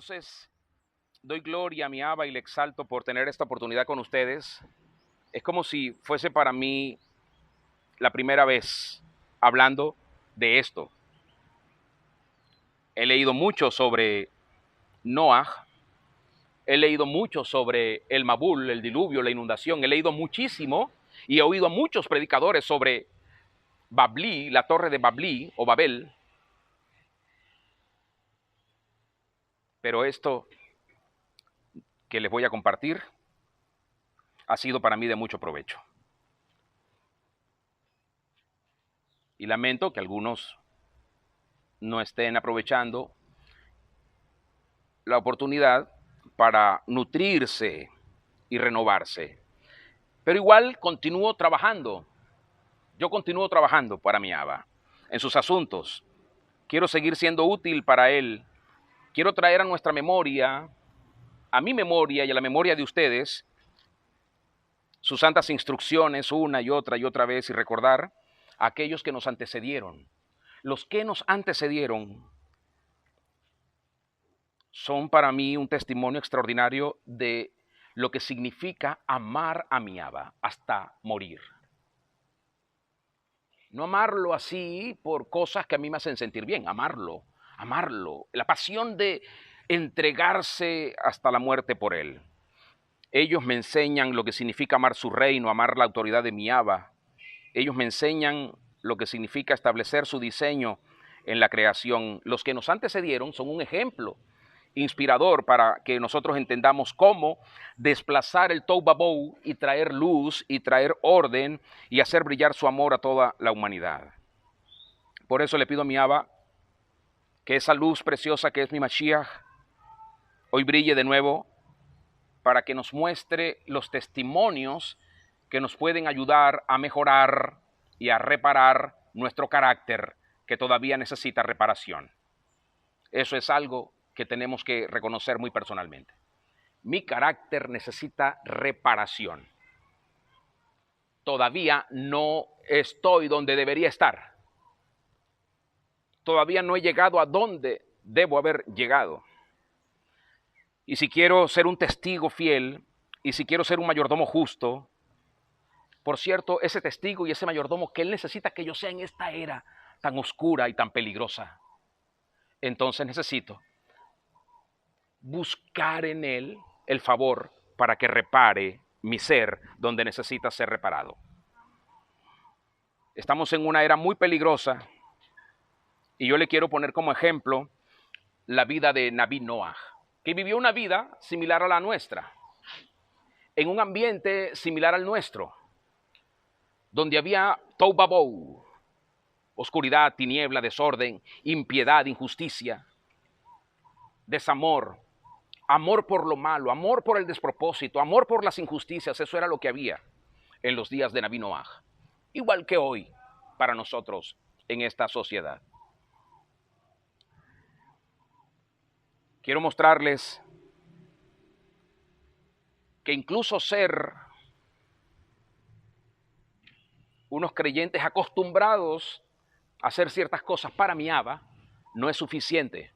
Entonces, doy gloria a mi Abba y le exalto por tener esta oportunidad con ustedes. Es como si fuese para mí la primera vez hablando de esto. He leído mucho sobre Noah, he leído mucho sobre el Mabul, el diluvio, la inundación, he leído muchísimo y he oído a muchos predicadores sobre Babli, la torre de Babli o Babel. Pero esto que les voy a compartir ha sido para mí de mucho provecho. Y lamento que algunos no estén aprovechando la oportunidad para nutrirse y renovarse. Pero igual continúo trabajando. Yo continúo trabajando para mi Abba en sus asuntos. Quiero seguir siendo útil para Él. Quiero traer a nuestra memoria, a mi memoria y a la memoria de ustedes, sus santas instrucciones una y otra vez y recordar a aquellos que nos antecedieron. Los que nos antecedieron son para mí un testimonio extraordinario de lo que significa amar a mi Abba hasta morir. No amarlo así por cosas que a mí me hacen sentir bien, amarlo, la pasión de entregarse hasta la muerte por Él. Ellos me enseñan lo que significa amar su reino, amar la autoridad de mi Abba. Ellos me enseñan lo que significa establecer su diseño en la creación. Los que nos antecedieron son un ejemplo inspirador para que nosotros entendamos cómo desplazar el Tohu Vabou y traer luz y traer orden y hacer brillar su amor a toda la humanidad. Por eso le pido a mi Abba que esa luz preciosa que es mi Mashiach hoy brille de nuevo para que nos muestre los testimonios que nos pueden ayudar a mejorar y a reparar nuestro carácter que todavía necesita reparación. Eso es algo que tenemos que reconocer muy personalmente. Mi carácter necesita reparación. Todavía no estoy donde debería estar. Todavía no he llegado a donde debo haber llegado. Y si quiero ser un testigo fiel, y si quiero ser un mayordomo justo, por cierto, ese testigo y ese mayordomo que él necesita que yo sea en esta era tan oscura y tan peligrosa, entonces necesito buscar en él el favor para que repare mi ser donde necesita ser reparado. Estamos en una era muy peligrosa y yo le quiero poner como ejemplo la vida de Naví Noah, que vivió una vida similar a la nuestra, en un ambiente similar al nuestro, donde había Tohu Vabou, oscuridad, tiniebla, desorden, impiedad, injusticia, desamor, amor por lo malo, amor por el despropósito, amor por las injusticias. Eso era lo que había en los días de Naví Noah, igual que hoy para nosotros en esta sociedad. Quiero mostrarles que incluso ser unos creyentes acostumbrados a hacer ciertas cosas para mi Abba no es suficiente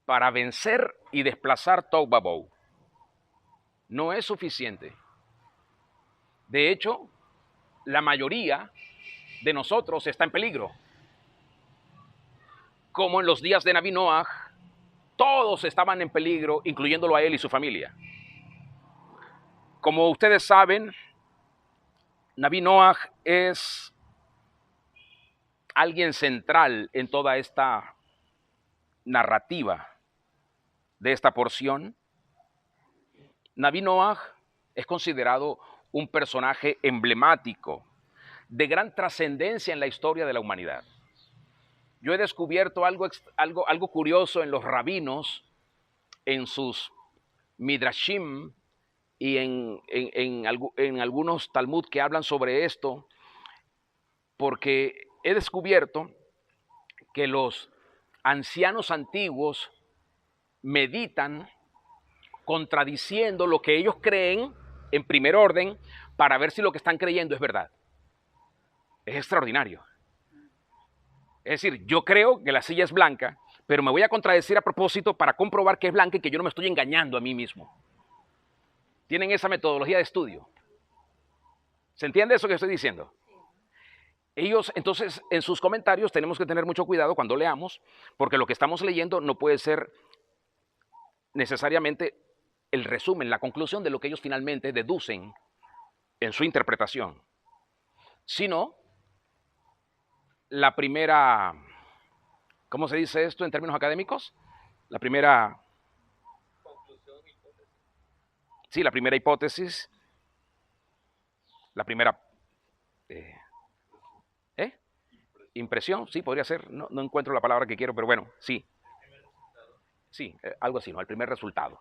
para vencer y desplazar Tohu Vabou. No es suficiente. De hecho, la mayoría de nosotros está en peligro. Como en los días de Naví Noah, todos estaban en peligro, incluyéndolo a él y su familia. Como ustedes saben, Naví Noah es alguien central en toda esta narrativa de esta porción. Naví Noah es considerado un personaje emblemático de gran trascendencia en la historia de la humanidad. Yo he descubierto algo curioso en los rabinos, en sus midrashim y en algunos talmud que hablan sobre esto, porque he descubierto que los ancianos antiguos meditan contradiciendo lo que ellos creen en primer orden para ver si lo que están creyendo es verdad. Es extraordinario. Es decir, yo creo que la silla es blanca, pero me voy a contradecir a propósito para comprobar que es blanca y que yo no me estoy engañando a mí mismo. Tienen esa metodología de estudio. ¿Se entiende eso que estoy diciendo? Ellos, entonces, en sus comentarios tenemos que tener mucho cuidado cuando leamos, porque lo que estamos leyendo no puede ser necesariamente el resumen, la conclusión de lo que ellos finalmente deducen en su interpretación, sino la primera, ¿cómo se dice esto en términos académicos? La primera, sí, la primera hipótesis, la primera impresión, sí, podría ser, no encuentro la palabra que quiero, pero bueno, sí. Sí, algo así, ¿no? El primer resultado.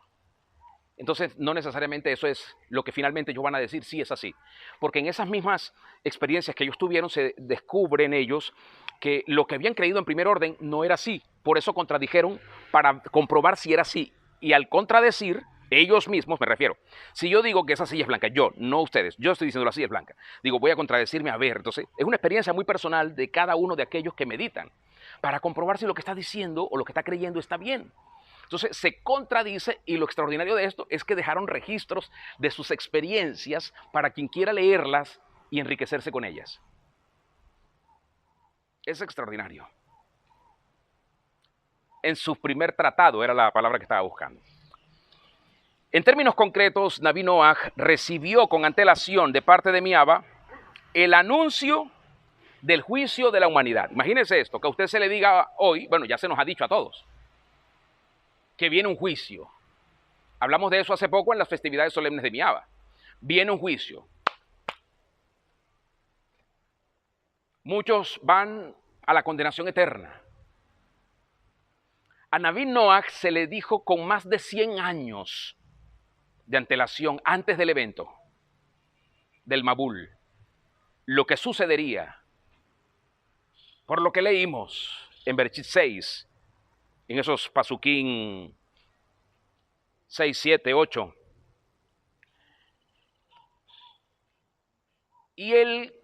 Entonces, no necesariamente eso es lo que finalmente ellos van a decir, sí es así. Porque en esas mismas experiencias que ellos tuvieron, se descubren ellos que lo que habían creído en primer orden no era así. Por eso contradijeron para comprobar si era así. Y al contradecir, ellos mismos, me refiero, si yo digo que esa silla es blanca, yo, no ustedes, yo estoy diciendo la silla es blanca, digo, voy a contradecirme a ver. Entonces, es una experiencia muy personal de cada uno de aquellos que meditan para comprobar si lo que está diciendo o lo que está creyendo está bien. Entonces se contradice y lo extraordinario de esto es que dejaron registros de sus experiencias para quien quiera leerlas y enriquecerse con ellas. Es extraordinario. En su primer tratado era la palabra que estaba buscando. En términos concretos, Naví Noaj recibió con antelación de parte de Miaba el anuncio del juicio de la humanidad. Imagínense esto, que a usted se le diga hoy, bueno, ya se nos ha dicho a todos, que viene un juicio. Hablamos de eso hace poco en las festividades solemnes de Miaba. Viene un juicio. Muchos van a la condenación eterna. A Naví Noaj se le dijo con más de 100 años de antelación antes del evento del Mabul lo que sucedería. Por lo que leímos en Bereshit 6, en esos pasuquín 6, 7, 8. Y él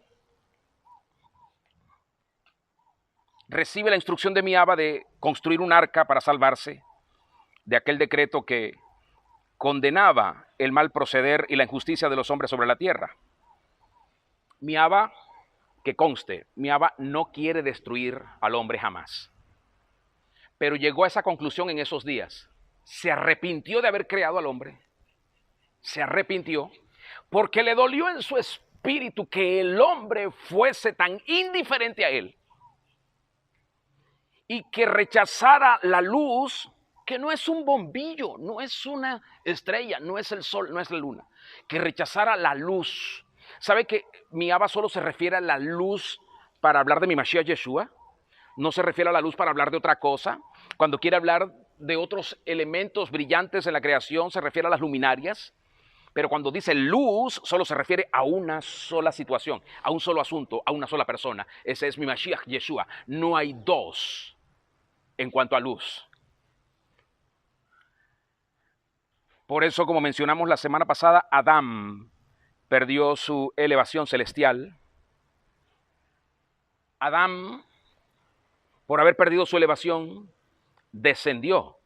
recibe la instrucción de Miaba de construir un arca para salvarse de aquel decreto que condenaba el mal proceder y la injusticia de los hombres sobre la tierra. Miaba, que conste, Miaba no quiere destruir al hombre jamás. Pero llegó a esa conclusión en esos días. Se arrepintió de haber creado al hombre. Se arrepintió porque le dolió en su espíritu que el hombre fuese tan indiferente a él y que rechazara la luz, que no es un bombillo, no es una estrella, no es el sol, no es la luna, que rechazara la luz. ¿Sabe que Miaba solo se refiere a la luz para hablar de mi Mashiach Yeshua? No se refiere a la luz para hablar de otra cosa. Cuando quiere hablar de otros elementos brillantes en la creación, se refiere a las luminarias. Pero cuando dice luz, solo se refiere a una sola situación, a un solo asunto, a una sola persona. Ese es mi Mashiach Yeshua. No hay dos en cuanto a luz. Por eso, como mencionamos la semana pasada, Adán perdió su elevación celestial. Adán, por haber perdido su elevación, descendió.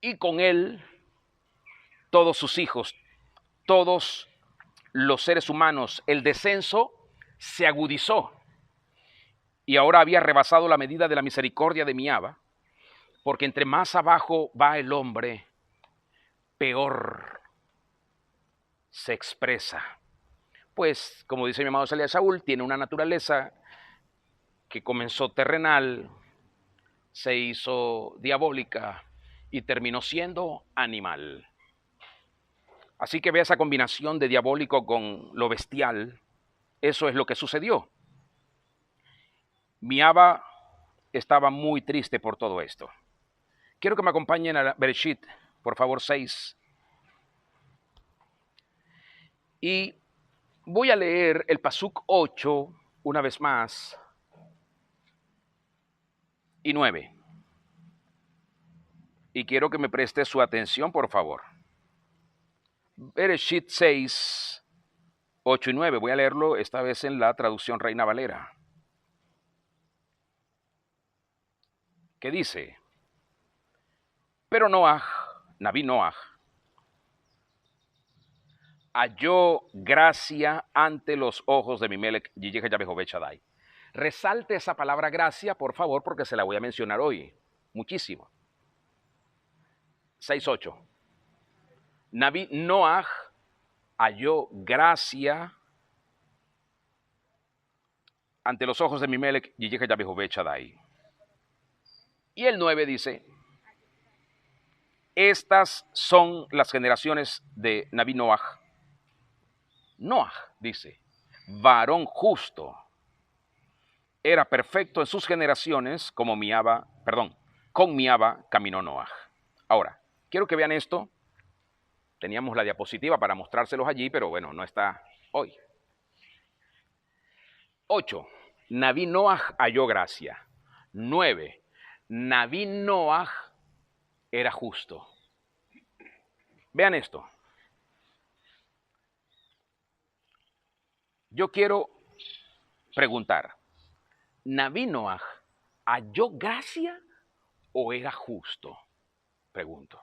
Y con él, todos sus hijos, todos los seres humanos, el descenso se agudizó. Y ahora había rebasado la medida de la misericordia de Miaba, porque entre más abajo va el hombre, peor se expresa. Pues, como dice mi amado Salía Saúl, tiene una naturaleza que comenzó terrenal, se hizo diabólica y terminó siendo animal. Así que ve esa combinación de diabólico con lo bestial. Eso es lo que sucedió. Miaba estaba muy triste por todo esto. Quiero que me acompañen a Bereshit, por favor, 6. Y voy a leer el Pasuk 8 una vez más y 9. Y quiero que me preste su atención, por favor. Bereshit 6, 8 y 9. Voy a leerlo esta vez en la traducción Reina Valera. que dice, pero Noaj, Naví Noaj, halló gracia ante los ojos de Abimelech, Yiyeh Yahweh Shaddai. Resalte esa palabra gracia, por favor, porque se la voy a mencionar hoy. Muchísimo. 6:8. Naví Noaj halló gracia ante los ojos de Abimelech, Yiyeh Yahweh Shaddai. Y el 9 dice, estas son las generaciones de Naví Noaj. Noaj, dice, varón justo, era perfecto en sus generaciones, con Miaba caminó Noaj. Ahora, quiero que vean esto. Teníamos la diapositiva para mostrárselos allí, pero bueno, no está hoy. 8. Naví Noaj halló gracia. 9. Naví Noaj era justo. Vean esto. Yo quiero preguntar, ¿Naví Noaj halló gracia o era justo? Pregunto.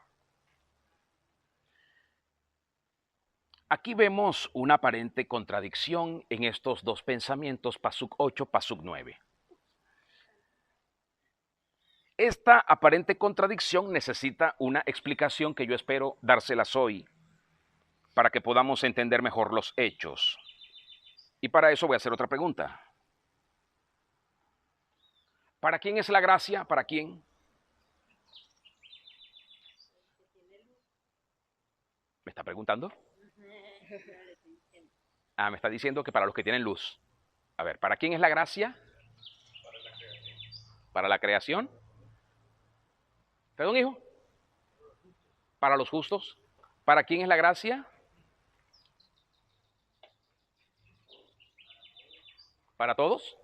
Aquí vemos una aparente contradicción en estos dos pensamientos, Pasuk 8, Pasuk 9. Esta aparente contradicción necesita una explicación que yo espero dárselas hoy para que podamos entender mejor los hechos. Y para eso voy a hacer otra pregunta. ¿Para quién es la gracia? ¿Para quién? ¿Me está preguntando? Ah, me está diciendo que para los que tienen luz. A ver, ¿para quién es la gracia? ¿Para la creación? ¿Perdón, hijo? ¿Para los justos? ¿Para quién es la gracia? ¿Para todos?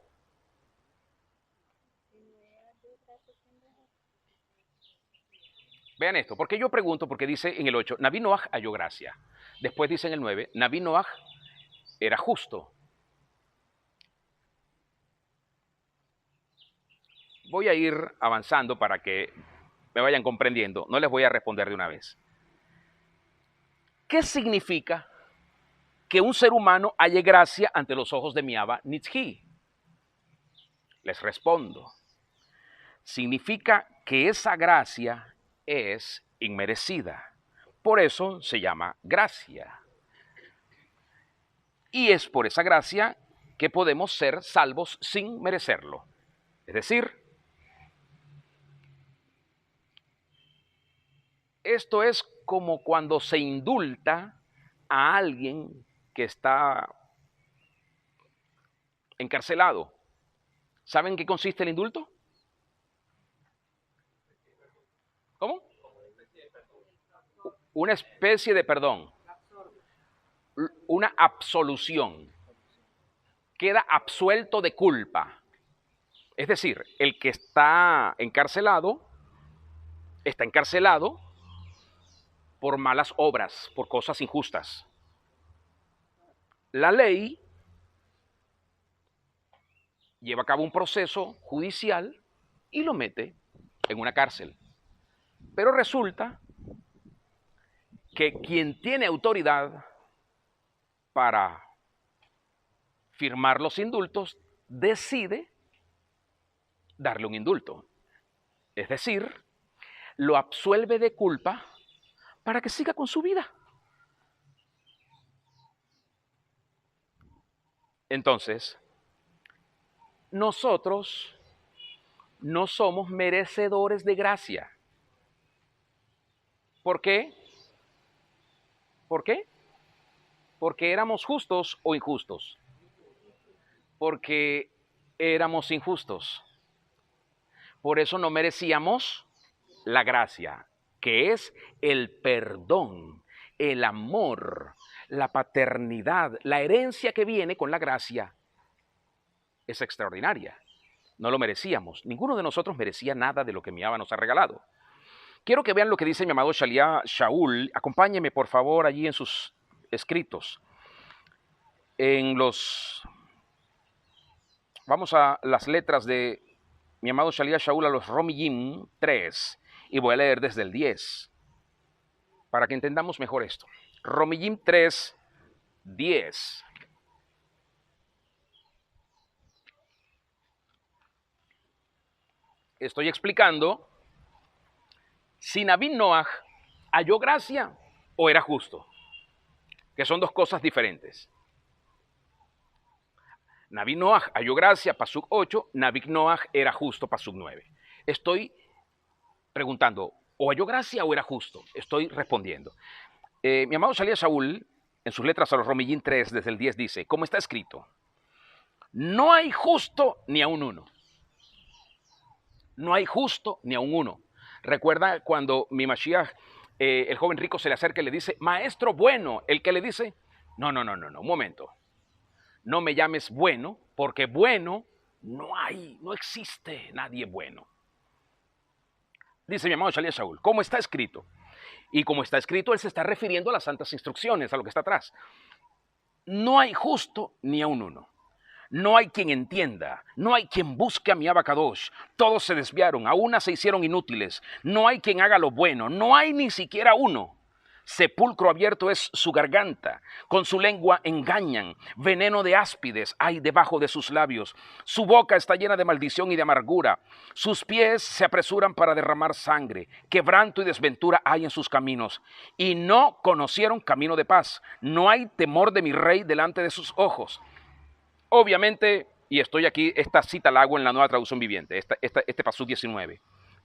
Vean esto, porque yo pregunto, porque dice en el 8, Naví Noaj halló gracia. Después dice en el 9, Naví Noaj era justo. Voy a ir avanzando para que me vayan comprendiendo. No les voy a responder de una vez. ¿Qué significa que un ser humano halle gracia ante los ojos de Miaba Nitzhi? Les respondo. Significa que esa gracia es inmerecida. Por eso se llama gracia. Y es por esa gracia que podemos ser salvos sin merecerlo. Es decir, esto es como cuando se indulta a alguien que está encarcelado. ¿Saben qué consiste el indulto? ¿Cómo? Una especie de perdón. Una absolución. Queda absuelto de culpa. Es decir, el que está encarcelado por malas obras, por cosas injustas. La ley lleva a cabo un proceso judicial y lo mete en una cárcel. Pero resulta que quien tiene autoridad para firmar los indultos decide darle un indulto. Es decir, lo absuelve de culpa para que siga con su vida. Entonces, nosotros no somos merecedores de gracia. ¿Por qué? ¿Por qué? ¿Porque éramos justos o injustos? Porque éramos injustos. Por eso no merecíamos la gracia, que es el perdón, el amor, la paternidad, la herencia que viene con la gracia. Es extraordinaria. No lo merecíamos. Ninguno de nosotros merecía nada de lo que Miaba nos ha regalado. Quiero que vean lo que dice mi amado Shaul. Acompáñeme, por favor, allí en sus escritos. Vamos a las letras de mi amado Shalia Shaul, a los Romiyim 3, y voy a leer desde el 10, para que entendamos mejor esto. Romiyim 3, 10. Estoy explicando si Naví Noaj halló gracia o era justo, que son dos cosas diferentes. Naví Noaj halló gracia, Pasuk 8, Naví Noaj era justo, Pasuk 9. Estoy preguntando, ¿o halló gracia o era justo? Estoy respondiendo. Mi amado Shalia Shaul, en sus letras a los Romiyim 3, desde el 10, dice, como está escrito, no hay justo ni aun uno. No hay justo ni aun uno. Recuerda cuando mi Mashiach, el joven rico, se le acerca y le dice, maestro bueno, el que le dice, no, un momento. No me llames bueno, porque bueno no existe nadie bueno. Dice mi amado Shalia Shaul, ¿cómo está escrito? Y como está escrito, él se está refiriendo a las santas instrucciones, a lo que está atrás. No hay justo ni aun uno. No hay quien entienda, no hay quien busque a mi Abacadosh. Todos se desviaron, a una se hicieron inútiles. No hay quien haga lo bueno, no hay ni siquiera uno. Sepulcro abierto es su garganta, con su lengua engañan, veneno de áspides hay debajo de sus labios, su boca está llena de maldición y de amargura, sus pies se apresuran para derramar sangre, quebranto y desventura hay en sus caminos, y no conocieron camino de paz, no hay temor de mi rey delante de sus ojos. Obviamente, y estoy aquí, esta cita la hago en la Nueva Traducción Viviente, este Pasuk 19,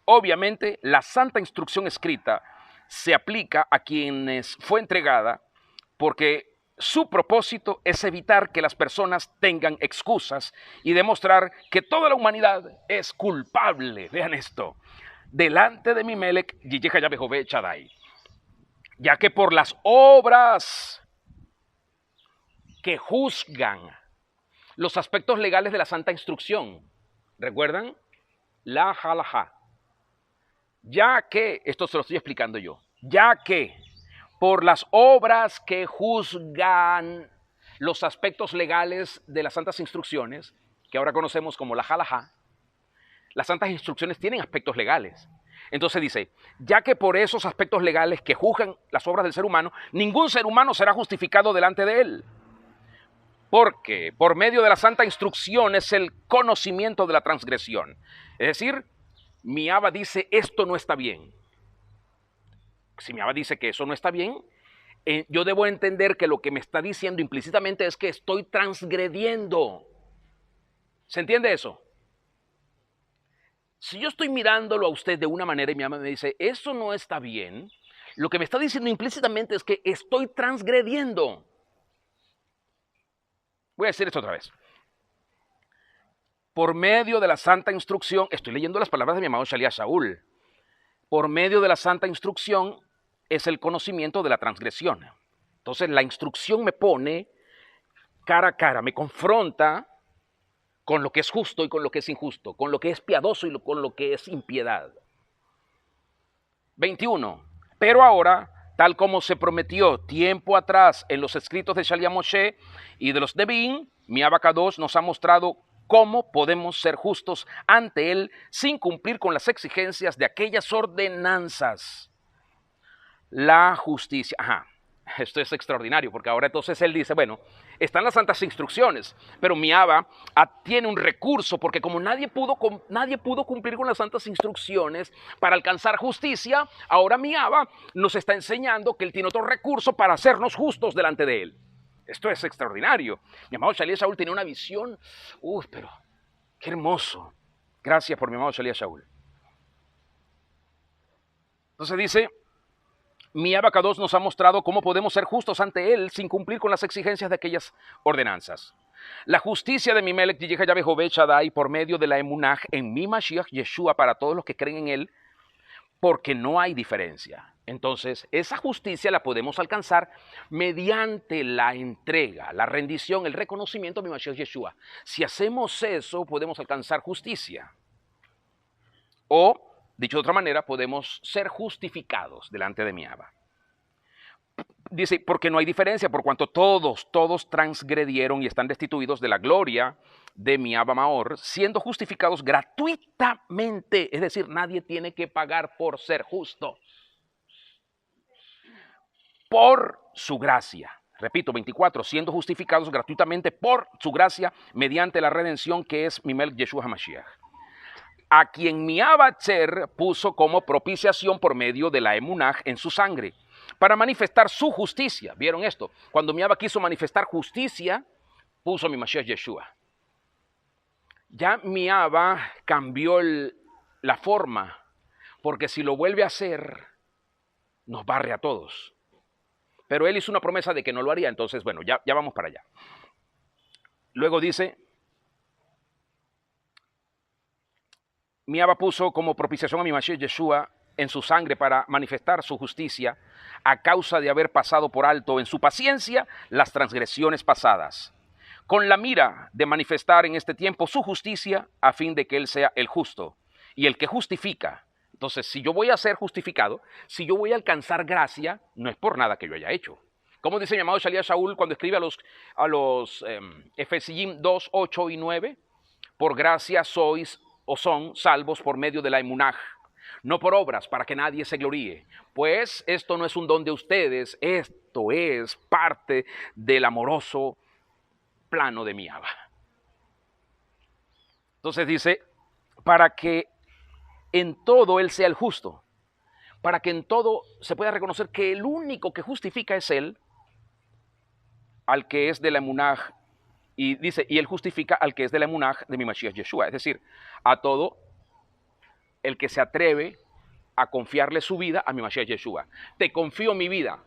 obviamente la santa instrucción escrita se aplica a quienes fue entregada porque su propósito es evitar que las personas tengan excusas y demostrar que toda la humanidad es culpable, vean esto, delante de mi Melech, Yiyeja Yahweh Chadai, ya que por las obras que juzgan los aspectos legales de la santa instrucción, ¿recuerdan? La halajá. Ya que, esto se lo estoy explicando yo, ya que por las obras que juzgan los aspectos legales de las santas instrucciones, que ahora conocemos como la halajá, las santas instrucciones tienen aspectos legales. Entonces dice, ya que por esos aspectos legales que juzgan las obras del ser humano, ningún ser humano será justificado delante de él. Porque por medio de la santa instrucción es el conocimiento de la transgresión. Es decir, mi Abba dice, esto no está bien. Si mi Abba dice que eso no está bien, yo debo entender que lo que me está diciendo implícitamente es que estoy transgrediendo. ¿Se entiende eso? Si yo estoy mirándolo a usted de una manera y mi Abba me dice, eso no está bien, lo que me está diciendo implícitamente es que estoy transgrediendo. Voy a decir esto otra vez. Por medio de la santa instrucción, estoy leyendo las palabras de mi amado Shalia Shaul, por medio de la santa instrucción es el conocimiento de la transgresión. Entonces la instrucción me pone cara a cara, me confronta con lo que es justo y con lo que es injusto, con lo que es piadoso y con lo que es impiedad. 21. Pero ahora, tal como se prometió tiempo atrás en los escritos de Shalia Moshe y de los Nevi'im, mi Abacadosh nos ha mostrado cómo podemos ser justos ante él sin cumplir con las exigencias de aquellas ordenanzas. La justicia. Esto es extraordinario, porque ahora entonces él dice, bueno, están las santas instrucciones, pero mi Abba tiene un recurso, porque como nadie pudo cumplir con las santas instrucciones para alcanzar justicia, ahora mi Abba nos está enseñando que él tiene otro recurso para hacernos justos delante de él. Esto es extraordinario. Mi amado Shalia Shaul tenía una visión, pero qué hermoso. Gracias por mi amado Shalia Shaul. Entonces dice, mi Abacadosh nos ha mostrado cómo podemos ser justos ante él sin cumplir con las exigencias de aquellas ordenanzas. La justicia de mi Melech Yiyeja Yahweh Shaddai por medio de la emunaj en mi Mashiach Yeshua para todos los que creen en él, porque no hay diferencia. Entonces, esa justicia la podemos alcanzar mediante la entrega, la rendición, el reconocimiento de mi Mashiach Yeshua. Si hacemos eso, podemos alcanzar justicia. O, dicho de otra manera, podemos ser justificados delante de mi Abba. Dice, porque no hay diferencia, por cuanto todos transgredieron y están destituidos de la gloria de mi Abba Maor, siendo justificados gratuitamente. Es decir, nadie tiene que pagar por ser justo. Por su gracia. Repito, 24, siendo justificados gratuitamente por su gracia mediante la redención que es mi Melech Yeshua HaMashiach, a quien mi Abba Tzer puso como propiciación por medio de la emunaj en su sangre, para manifestar su justicia. ¿Vieron esto? Cuando mi Abba quiso manifestar justicia, puso mi Mashiach Yeshua. Ya mi Abba cambió la forma, porque si lo vuelve a hacer, nos barre a todos. Pero él hizo una promesa de que no lo haría, entonces, bueno, ya vamos para allá. Luego dice, mi Abba puso como propiciación a mi Mashiach Yeshua en su sangre para manifestar su justicia a causa de haber pasado por alto en su paciencia las transgresiones pasadas, con la mira de manifestar en este tiempo su justicia a fin de que Él sea el justo y el que justifica. Entonces, si yo voy a ser justificado, si yo voy a alcanzar gracia, no es por nada que yo haya hecho. Como dice mi amado Shalía Shaul cuando escribe a los Efesiyim 2, 8 y 9, por gracia sois o son salvos por medio de la emunaj, no por obras, para que nadie se gloríe. Pues esto no es un don de ustedes, esto es parte del amoroso plano de mi Abba. Entonces dice, para que en todo Él sea el justo, para que en todo se pueda reconocer que el único que justifica es Él, al que es de la emunaj, y dice, y Él justifica al que es de la emunaj de mi Mashiach Yeshua, es decir, a todo el que se atreve a confiarle su vida a mi Mashiach Yeshua. Te confío mi vida,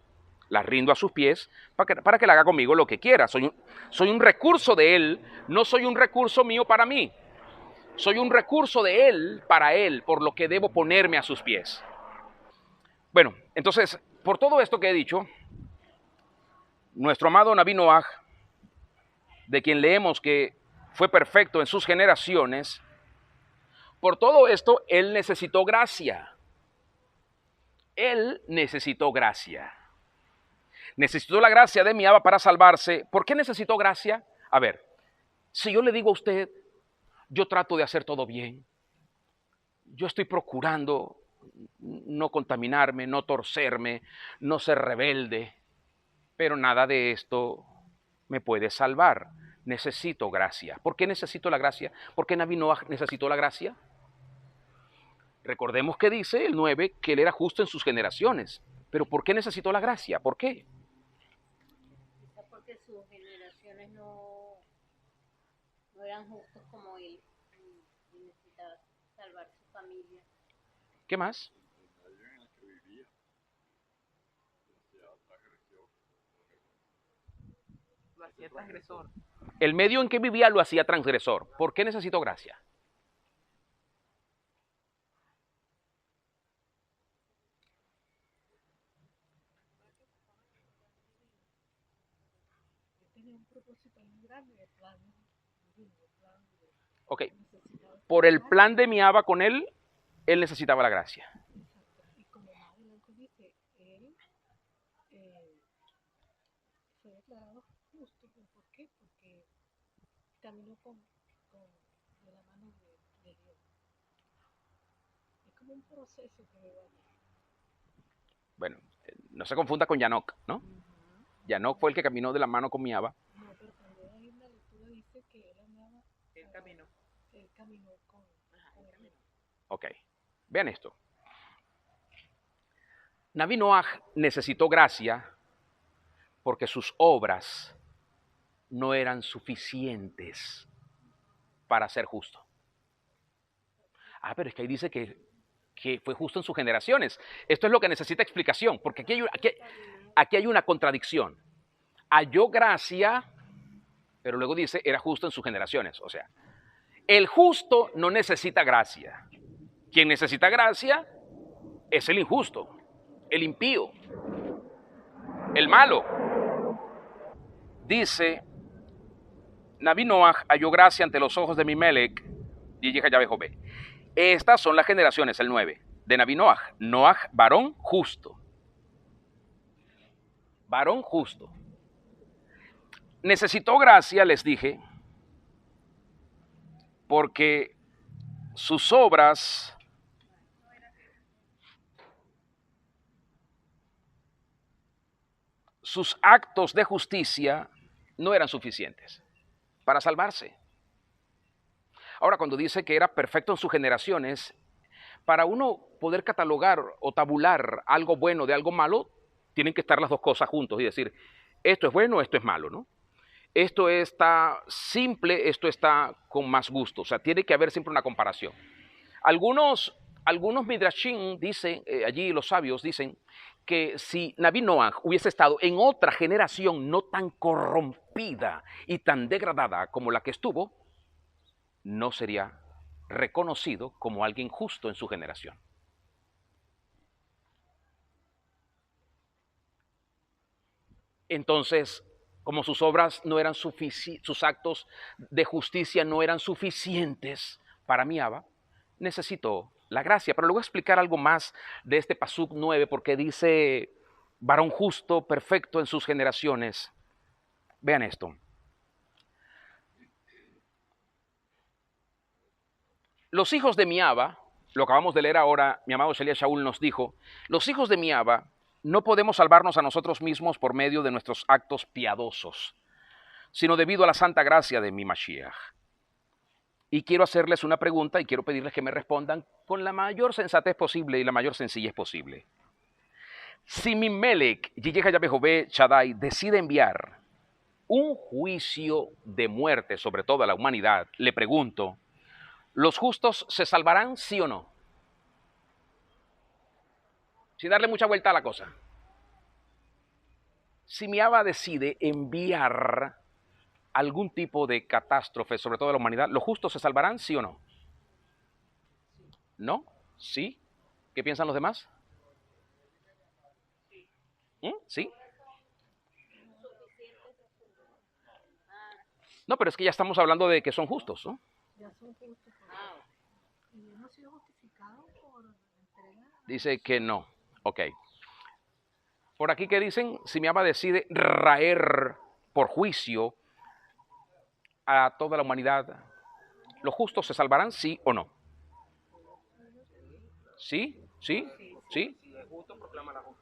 la rindo a sus pies para que la haga conmigo lo que quiera. Soy un recurso de Él, no soy un recurso mío para mí. Soy un recurso de Él para Él, por lo que debo ponerme a sus pies. Bueno, entonces, por todo esto que he dicho, nuestro amado Naví Noaj, de quien leemos que fue perfecto en sus generaciones, por todo esto, él necesitó gracia. Él necesitó gracia. Necesitó la gracia de mi Abba para salvarse. ¿Por qué necesitó gracia? A ver, si yo le digo a usted, yo trato de hacer todo bien, yo estoy procurando no contaminarme, no torcerme, no ser rebelde, pero nada de esto me puede salvar. Necesito gracia. ¿Por qué necesito la gracia? ¿Por qué Naví Noaj necesitó la gracia? Recordemos que dice el 9 que él era justo en sus generaciones. Pero ¿por qué necesitó la gracia? ¿Por qué? Porque sus generaciones no eran justos como él y necesitaba salvar su familia. ¿Qué más? Lo hacía transgresor. El medio en que vivía lo hacía transgresor. ¿Por qué necesitó gracia? Ok, por el plan de mi Abba con él, él necesitaba la gracia. Y como más adelante dice, él fue declarado justo. ¿Por qué? Porque caminó de la mano de Dios. Es como un proceso que le va a dar. Bueno, no se confunda con Yanok, ¿no? Yanok fue el que caminó de la mano con mi Abba. No, pero también hay una lectura que dice que él andaba. Él caminó. Él caminó con él. Ok, vean esto. Naví Noaj necesitó gracia porque sus obras no eran suficientes para ser justo. Ah, pero es que ahí dice que fue justo en sus generaciones. Esto es lo que necesita explicación, porque aquí hay una contradicción. Halló gracia, pero luego dice, era justo en sus generaciones. O sea, el justo no necesita gracia. Quien necesita gracia es el injusto, el impío, el malo. Dice, Naví Noaj halló gracia ante los ojos de mi Melech, y llega Yahvé Jové. Estas son las generaciones, el 9, de Naví Noaj. Noaj, varón justo. Varón justo. Necesitó gracia, les dije, porque sus obras sus actos de justicia no eran suficientes para salvarse. Ahora, cuando dice que era perfecto en sus generaciones, para uno poder catalogar o tabular algo bueno de algo malo, tienen que estar las dos cosas juntos y decir, esto es bueno, esto es malo, ¿no? Esto está simple, esto está con más gusto. O sea, tiene que haber siempre una comparación. Algunos midrashim dicen, allí los sabios dicen, que si Naví Noaj hubiese estado en otra generación no tan corrompida y tan degradada como la que estuvo, no sería reconocido como alguien justo en su generación. Entonces, como sus obras no eran suficientes, sus actos de justicia no eran suficientes para mi Abba, necesitó la gracia. Pero le voy a explicar algo más de este Pasuk 9, porque dice, varón justo, perfecto en sus generaciones. Vean esto. Los hijos de mi Abba, lo acabamos de leer ahora, mi amado Shelia Shaul nos dijo, los hijos de mi Abba no podemos salvarnos a nosotros mismos por medio de nuestros actos piadosos, sino debido a la santa gracia de mi Mashiach. Y quiero hacerles una pregunta y quiero pedirles que me respondan con la mayor sensatez posible y la mayor sencillez posible. Si mi Melech, Yiyeh Yahweh Shaddai, decide enviar un juicio de muerte sobre toda la humanidad, le pregunto, ¿los justos se salvarán, sí o no? Sin darle mucha vuelta a la cosa. Si mi Abba decide enviar algún tipo de catástrofe sobre toda la humanidad, ¿los justos se salvarán, sí o no? ¿No? ¿Sí? ¿Qué piensan los demás? ¿Sí? No, pero es que ya estamos hablando de que son justos, ¿no? Ya son justos. Y hemos sido justificados por entrega. Dice que no. Ok. Por aquí que dicen, si mi Abba decide raer por juicio a toda la humanidad, ¿los justos se salvarán, sí o no? ¿Sí? ¿Sí? ¿Sí?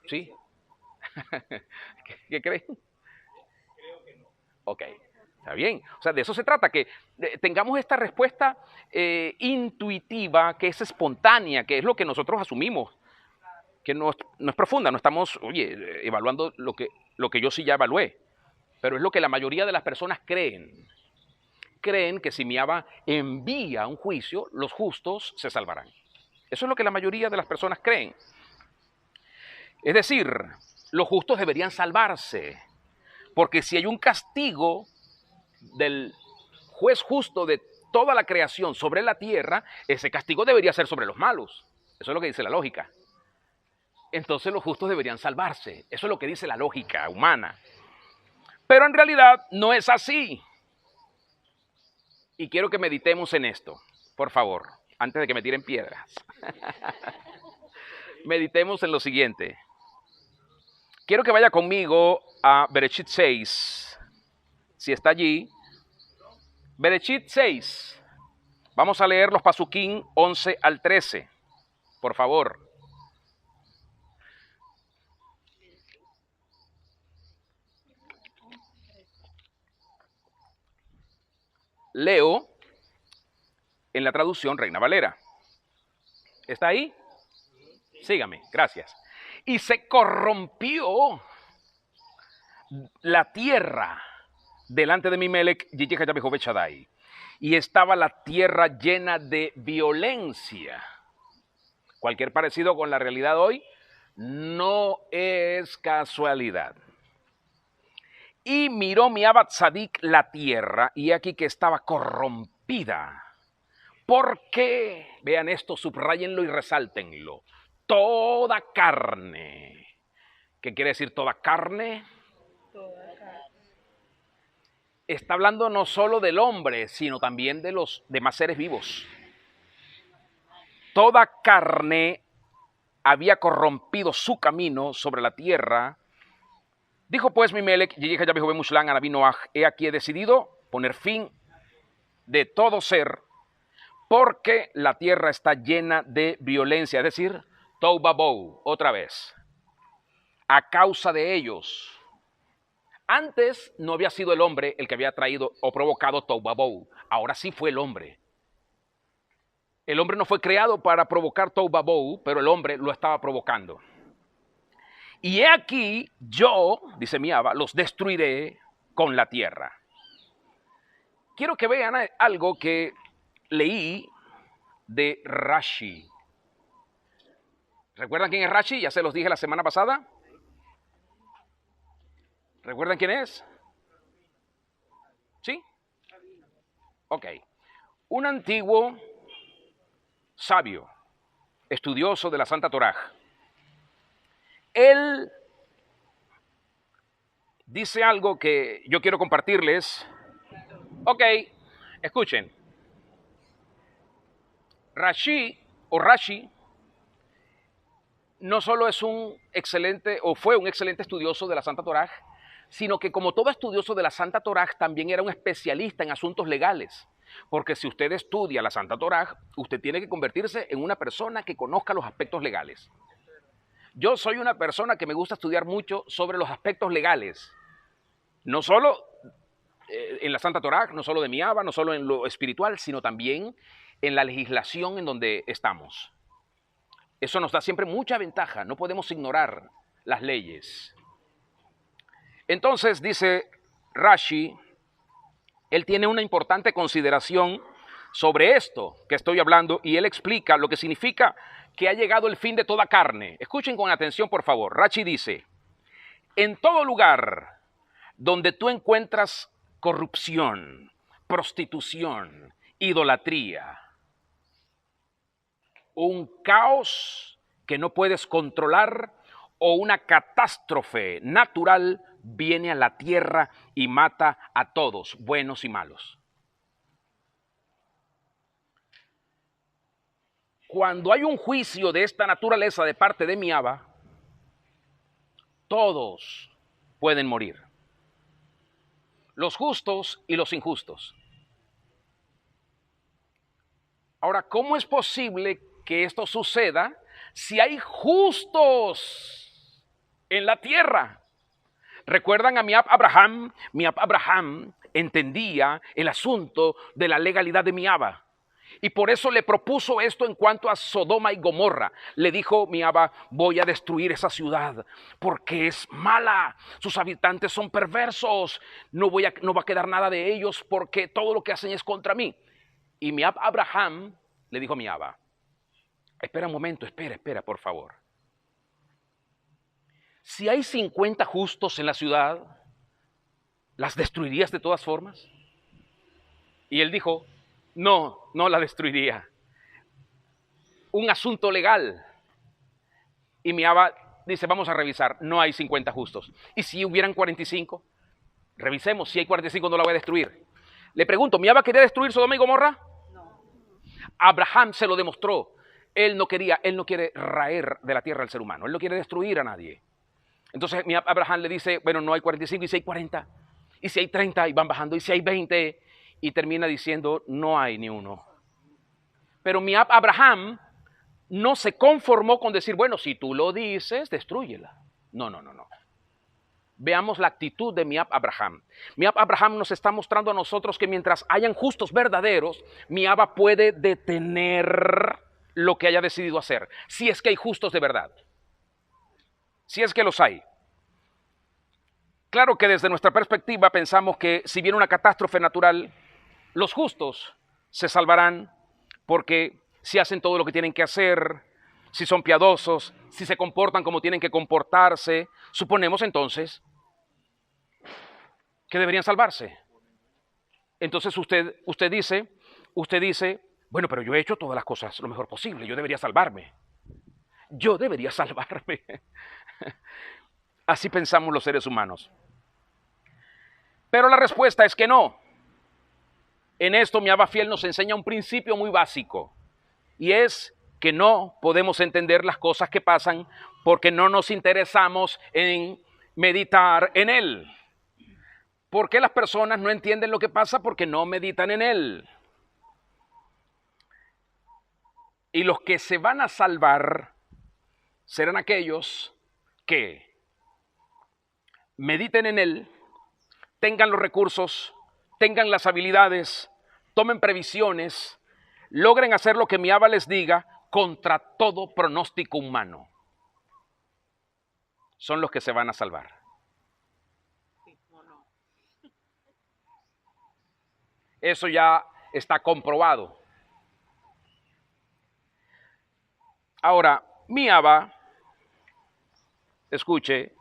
¿Sí? ¿Qué creen? Ok, está bien. O sea, de eso se trata, que tengamos esta respuesta intuitiva, que es espontánea, que es lo que nosotros asumimos, que no es profunda, no estamos, oye, evaluando lo que yo sí ya evalué, pero es lo que la mayoría de las personas creen. Creen que si mi Abba envía un juicio, los justos se salvarán. Eso es lo que la mayoría de las personas creen. Es decir, los justos deberían salvarse, porque si hay un castigo del juez justo de toda la creación sobre la tierra, ese castigo debería ser sobre los malos. Eso es lo que dice la lógica. Entonces los justos deberían salvarse. Eso es lo que dice la lógica humana. Pero en realidad no es así. Y quiero que meditemos en esto, por favor, antes de que me tiren piedras. Meditemos en lo siguiente. Quiero que vaya conmigo a Bereshit 6, si está allí. Bereshit 6. Vamos a leer los Pasuquín 11 al 13, por favor. Leo en la traducción Reina Valera. ¿Está ahí? Sígame, gracias. Y se corrompió la tierra delante de mi Melech, Yiyeh Yahweh Shaddai. Y estaba la tierra llena de violencia. Cualquier parecido con la realidad hoy no es casualidad. Y miró mi Abba Tzadik la tierra, y aquí que estaba corrompida. Porque, vean esto, subrayenlo y resáltenlo, toda carne. ¿Qué quiere decir toda carne? Toda carne. Está hablando no solo del hombre, sino también de los demás seres vivos. Toda carne había corrompido su camino sobre la tierra. Dijo pues mi Melech, Yiyeh Yahweh Mushlan a Naví Noaj, he aquí he decidido poner fin de todo ser porque la tierra está llena de violencia, es decir, tohu vabohu, otra vez, a causa de ellos. Antes no había sido el hombre el que había traído o provocado tohu vabohu, ahora sí fue el hombre. El hombre no fue creado para provocar tohu vabohu, pero el hombre lo estaba provocando. Y he aquí, yo, dice mi Abba, los destruiré con la tierra. Quiero que vean algo que leí de Rashi. ¿Recuerdan quién es Rashi? Ya se los dije la semana pasada. ¿Recuerdan quién es? ¿Sí? Ok. Un antiguo sabio, estudioso de la Santa Torá. Él dice algo que yo quiero compartirles. Ok, escuchen. Rashi no solo es un excelente o fue un excelente estudioso de la Santa Torá, sino que como todo estudioso de la Santa Torá también era un especialista en asuntos legales. Porque si usted estudia la Santa Torá, usted tiene que convertirse en una persona que conozca los aspectos legales. Yo soy una persona que me gusta estudiar mucho sobre los aspectos legales. No solo en la Santa Torá, no solo de mi Abba, no solo en lo espiritual, sino también en la legislación en donde estamos. Eso nos da siempre mucha ventaja, no podemos ignorar las leyes. Entonces, dice Rashi, él tiene una importante consideración sobre esto que estoy hablando y él explica lo que significa que ha llegado el fin de toda carne. Escuchen con atención, por favor. Rashi dice, en todo lugar donde tú encuentras corrupción, prostitución, idolatría, un caos que no puedes controlar o una catástrofe natural viene a la tierra y mata a todos, buenos y malos. Cuando hay un juicio de esta naturaleza de parte de mi Abba, todos pueden morir. Los justos y los injustos. Ahora, ¿cómo es posible que esto suceda si hay justos en la tierra? ¿Recuerdan a mi Abraham? Mi Abraham entendía el asunto de la legalidad de mi Abba. Y por eso le propuso esto en cuanto a Sodoma y Gomorra. Le dijo mi Abba, voy a destruir esa ciudad porque es mala. Sus habitantes son perversos. No va a quedar nada de ellos porque todo lo que hacen es contra mí. Y mi Abraham le dijo a mi Abba, espera un momento, espera, por favor. Si hay 50 justos en la ciudad, ¿las destruirías de todas formas? Y él dijo, no la destruiría. Un asunto legal. Y mi Abba dice, vamos a revisar, no hay 50 justos. ¿Y si hubieran 45? Revisemos, si hay 45 no la voy a destruir. Le pregunto, ¿mi Abba quería destruir Sodoma y Gomorra? No. Abraham se lo demostró. Él no quiere raer de la tierra al ser humano. Él no quiere destruir a nadie. Entonces mi Abraham le dice, bueno, no hay 45, y si hay 40, y si hay 30, y van bajando, y si hay 20, y termina diciendo, no hay ni uno. Pero mi Abraham no se conformó con decir, bueno, si tú lo dices, destrúyela. No. Veamos la actitud de mi Abraham. Mi Abraham nos está mostrando a nosotros que mientras hayan justos verdaderos, mi Abba puede detener lo que haya decidido hacer, si es que hay justos de verdad. Si es que los hay. Claro que desde nuestra perspectiva pensamos que si viene una catástrofe natural, los justos se salvarán porque si hacen todo lo que tienen que hacer, si son piadosos, si se comportan como tienen que comportarse, suponemos entonces que deberían salvarse. Entonces usted dice, bueno, pero yo he hecho todas las cosas lo mejor posible, yo debería salvarme. Así pensamos los seres humanos. Pero la respuesta es que no. En esto mi Abba fiel nos enseña un principio muy básico, y es que no podemos entender las cosas que pasan porque no nos interesamos en meditar en él. ¿Por qué las personas no entienden lo que pasa? Porque no meditan en él. Y los que se van a salvar serán aquellos que mediten en Él, tengan los recursos, tengan las habilidades, tomen previsiones, logren hacer lo que mi Abba les diga contra todo pronóstico humano. Son los que se van a salvar. Sí, o no. Eso ya está comprobado. Ahora, mi Abba, escuche,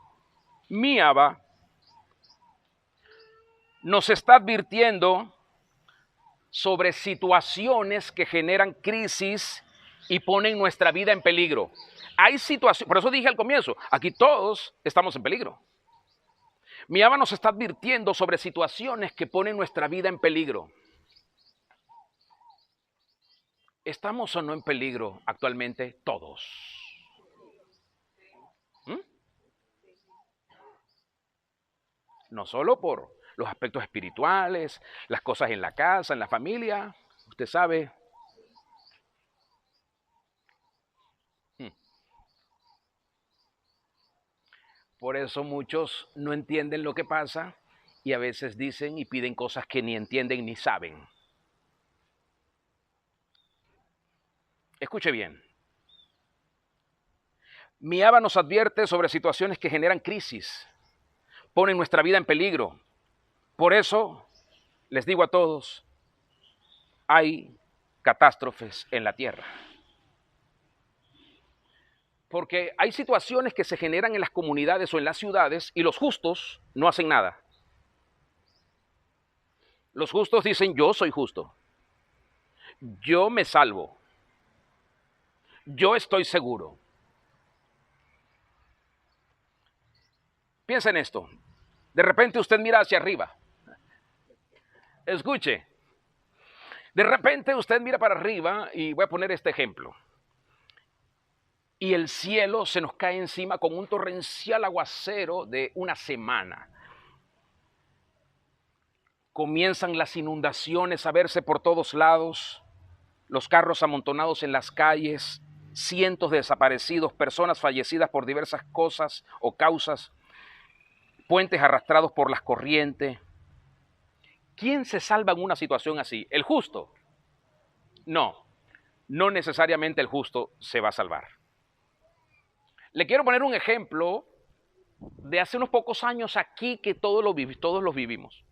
mi Abba nos está advirtiendo sobre situaciones que generan crisis y ponen nuestra vida en peligro. Hay situaciones, por eso dije al comienzo, aquí todos estamos en peligro. Mi Abba nos está advirtiendo sobre situaciones que ponen nuestra vida en peligro. ¿Estamos o no en peligro actualmente? Todos. ¿Mm? No solo por los aspectos espirituales, las cosas en la casa, en la familia, usted sabe. Por eso muchos no entienden lo que pasa y a veces dicen y piden cosas que ni entienden ni saben. Escuche bien. Mi Abba nos advierte sobre situaciones que generan crisis, ponen nuestra vida en peligro. Por eso les digo a todos, hay catástrofes en la tierra. Porque hay situaciones que se generan en las comunidades o en las ciudades y los justos no hacen nada. Los justos dicen, yo soy justo. Yo me salvo. Yo estoy seguro. Piensa en esto. De repente usted mira hacia arriba. Escuche. De repente usted mira para arriba y voy a poner este ejemplo. Y el cielo se nos cae encima con un torrencial aguacero de una semana. Comienzan las inundaciones a verse por todos lados, los carros amontonados en las calles, cientos de desaparecidos, personas fallecidas por diversas cosas o causas, puentes arrastrados por las corrientes. ¿Quién se salva en una situación así? ¿El justo? No, no necesariamente el justo se va a salvar. Le quiero poner un ejemplo de hace unos pocos años aquí que todos los vivimos.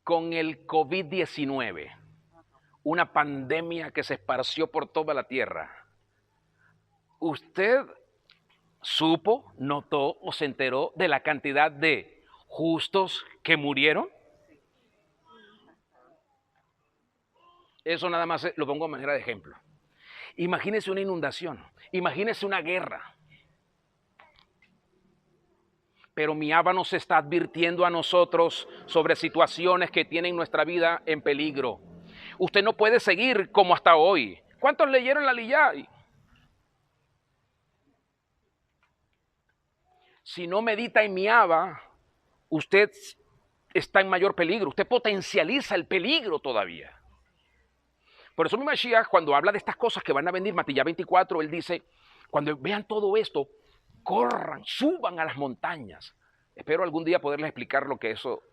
Con el COVID-19, una pandemia que se esparció por toda la tierra. ¿Usted supo, notó o se enteró de la cantidad de justos que murieron? Eso nada más lo pongo a manera de ejemplo. Imagínese una inundación, imagínese una guerra. Pero mi Abba nos está advirtiendo a nosotros sobre situaciones que tienen nuestra vida en peligro. Usted no puede seguir como hasta hoy. ¿Cuántos leyeron la Liyá? Si no medita en mi Abba, usted está en mayor peligro. Usted potencializa el peligro todavía. Por eso mi Mashiach, cuando habla de estas cosas que van a venir, Matilla 24, él dice, cuando vean todo esto, corran, suban a las montañas. Espero algún día poderles explicar lo que eso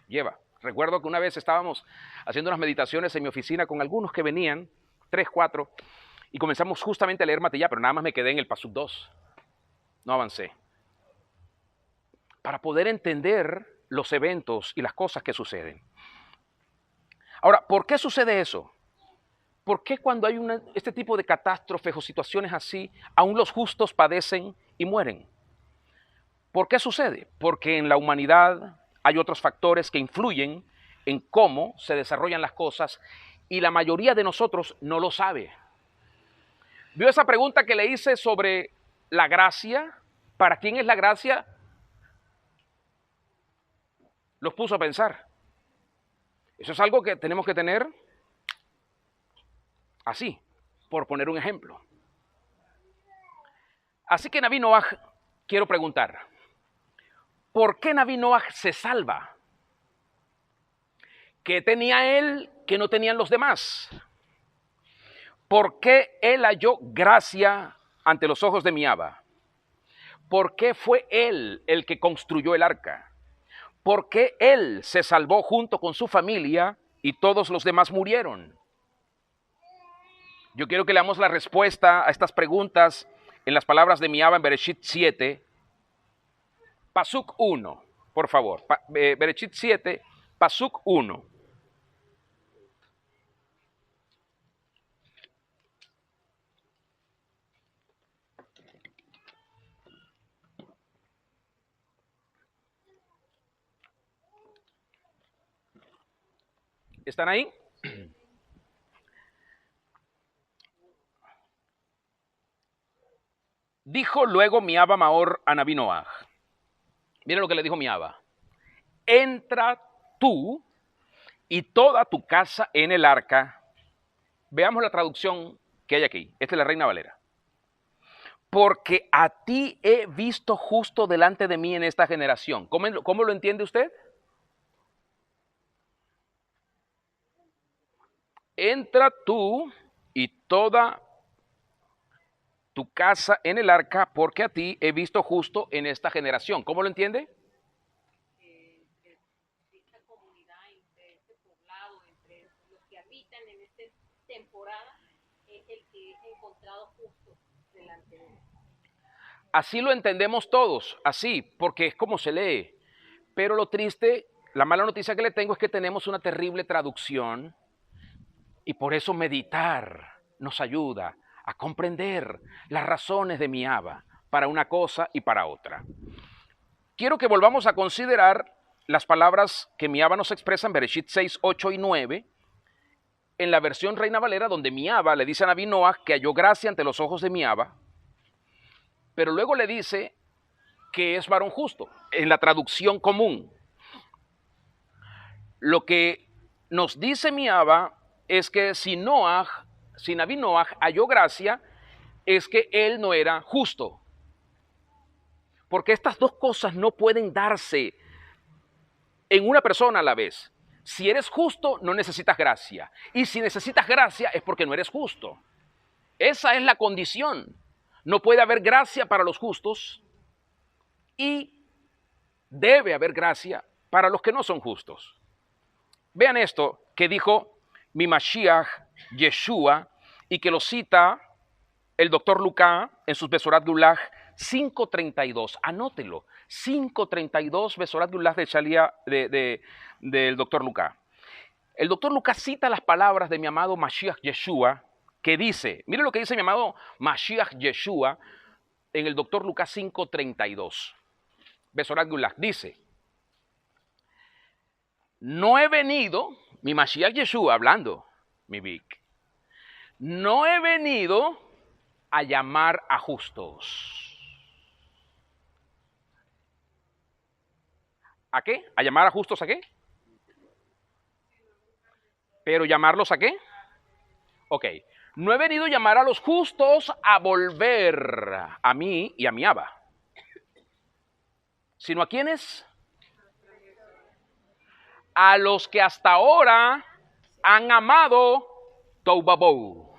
lleva. Recuerdo que una vez estábamos haciendo unas meditaciones en mi oficina con algunos que venían, 3, 4, y comenzamos justamente a leer Matilla, pero nada más me quedé en el Pasuk 2. No avancé. Para poder entender los eventos y las cosas que suceden. Ahora, ¿por qué sucede eso? ¿Por qué cuando hay este tipo de catástrofes o situaciones así, aún los justos padecen y mueren? ¿Por qué sucede? Porque en la humanidad hay otros factores que influyen en cómo se desarrollan las cosas y la mayoría de nosotros no lo sabe. ¿Vio esa pregunta que le hice sobre la gracia? ¿Para quién es la gracia? Los puso a pensar. Eso es algo que tenemos que tener así, por poner un ejemplo. Así que Naví Noaj, quiero preguntar, ¿por qué Naví Noaj se salva? ¿Qué tenía él que no tenían los demás? ¿Por qué él halló gracia ante los ojos de mi Abba? ¿Por qué fue él el que construyó el arca? ¿Por qué él se salvó junto con su familia y todos los demás murieron? Yo quiero que leamos la respuesta a estas preguntas en las palabras de mi Abba en Bereshit 7, Pasuk 1, por favor. Bereshit 7, Pasuk 1. ¿Están ahí? Dijo luego mi Abba Maor a Naví Noaj. Mira lo que le dijo mi Abba. Entra tú y toda tu casa en el arca. Veamos la traducción que hay aquí. Esta es la Reina Valera. Porque a ti he visto justo delante de mí en esta generación. ¿Cómo lo entiende usted? Entra tú y toda tu casa en el arca, porque a ti he visto justo en esta generación. ¿Cómo lo entiende? Esta comunidad, entre este poblado, entre los que habitan en esta temporada, es el que es encontrado justo delante de él. Así lo entendemos todos, así, porque es como se lee. Pero lo triste, la mala noticia que le tengo es que tenemos una terrible traducción y por eso meditar nos ayuda a comprender las razones de mi Abba para una cosa y para otra. Quiero que volvamos a considerar las palabras que mi Abba nos expresa en Bereshit 6, 8 y 9, en la versión Reina Valera, donde mi Abba le dice a Naví Noaj que halló gracia ante los ojos de mi Abba, pero luego le dice que es varón justo, en la traducción común. Lo que nos dice mi Abba es que si Naví Noaj halló gracia, es que él no era justo. Porque estas dos cosas no pueden darse en una persona a la vez. Si eres justo, no necesitas gracia. Y si necesitas gracia, es porque no eres justo. Esa es la condición. No puede haber gracia para los justos y debe haber gracia para los que no son justos. Vean esto que dijo mi Mashiach Yeshua y que lo cita el doctor Lucas en sus Besorat Gulach 5.32. Anótelo. 5.32 Besorat Gulach de Shalia del doctor Lucas. El doctor Lucas cita las palabras de mi amado Mashiach Yeshua que dice, mire lo que dice mi amado Mashiach Yeshua en el doctor Lucas 5.32. Besorat Gulach dice, no he venido, mi Mashiach Yeshua hablando, mi Vic, no he venido a llamar a justos. ¿A qué? ¿A llamar a justos a qué? ¿Pero llamarlos a qué? Ok. No he venido a llamar a los justos a volver a mí y a mi Abba. ¿Sino a quiénes? A los que hasta ahora han amado Toubabou,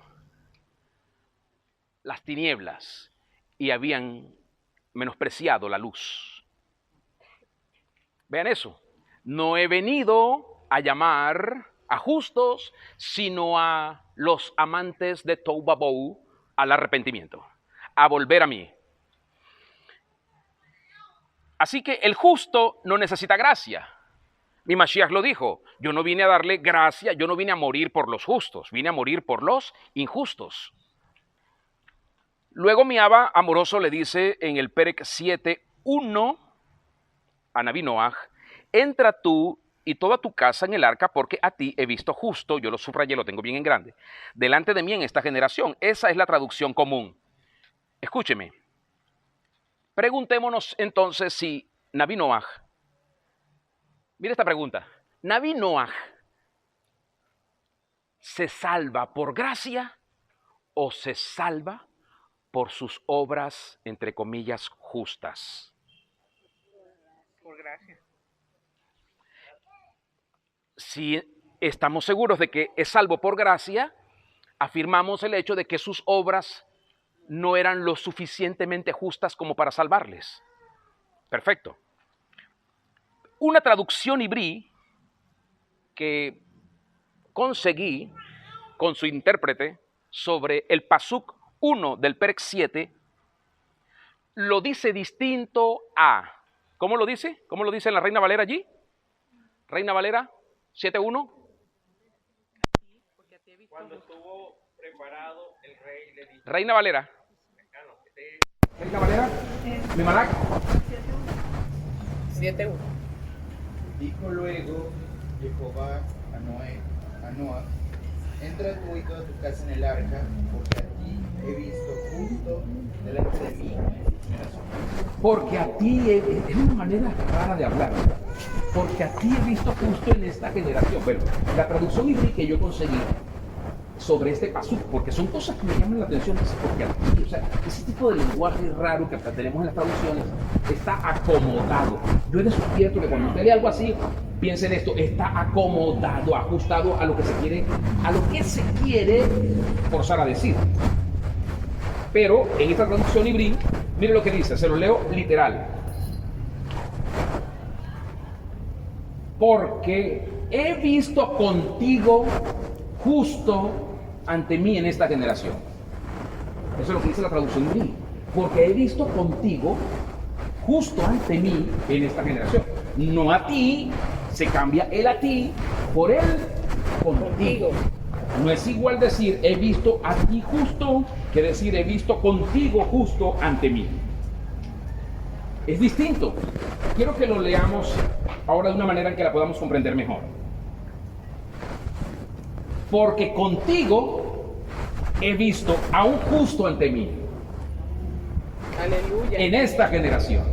las tinieblas, y habían menospreciado la luz. Vean eso. No he venido a llamar a justos, sino a los amantes de Toubabou al arrepentimiento, a volver a mí. Así que el justo no necesita gracia. Mi Mashiach lo dijo, yo no vine a darle gracia, yo no vine a morir por los justos, vine a morir por los injustos. Luego mi Abba amoroso le dice en el Perek 7:1 a Naví Noaj, entra tú y toda tu casa en el arca, porque a ti he visto justo, yo lo subrayé, lo tengo bien en grande, delante de mí en esta generación. Esa es la traducción común. Escúcheme. Preguntémonos entonces si Naví Noaj, mire esta pregunta, ¿Naví Noaj se salva por gracia o se salva por sus obras, entre comillas, justas? Por gracia. Si estamos seguros de que es salvo por gracia, afirmamos el hecho de que sus obras no eran lo suficientemente justas como para salvarles. Perfecto. Una traducción ibrí que conseguí con su intérprete sobre el Pasuk 1 del Perec 7 lo dice distinto a... ¿Cómo lo dice? ¿Cómo lo dice en la Reina Valera allí? Reina Valera 7.1. Cuando estuvo preparado, el rey le dijo... Reina Valera. Reina Valera. Mimalac. 7-1. Dijo luego Jehová a Noé, entra tú y toda tu casa en el arca, porque a ti he visto justo delante de mí. Porque a ti, es una manera rara de hablar, porque a ti he visto justo en esta generación. Bueno, la traducción ibrí que yo conseguí sobre este pasuk, porque son cosas que me llaman la atención, porque a ti, o sea, ese tipo de lenguaje raro que tenemos en las traducciones está acomodado. Yo he descubierto que cuando usted lee algo así, piense en esto, está acomodado, ajustado a lo que se quiere forzar a decir. Pero en esta traducción ibrí, mire lo que dice, se lo leo literal. Porque he visto contigo justo ante mí en esta generación. Eso es lo que dice la traducción ibrí. Porque he visto contigo justo ante mí en esta generación. No a ti, se cambia el a ti por el contigo. No es igual decir he visto a ti justo que decir he visto contigo justo ante mí. Es distinto. Quiero que lo leamos ahora de una manera en que la podamos comprender mejor. Porque contigo he visto a un justo ante mí. Aleluya. En esta generación.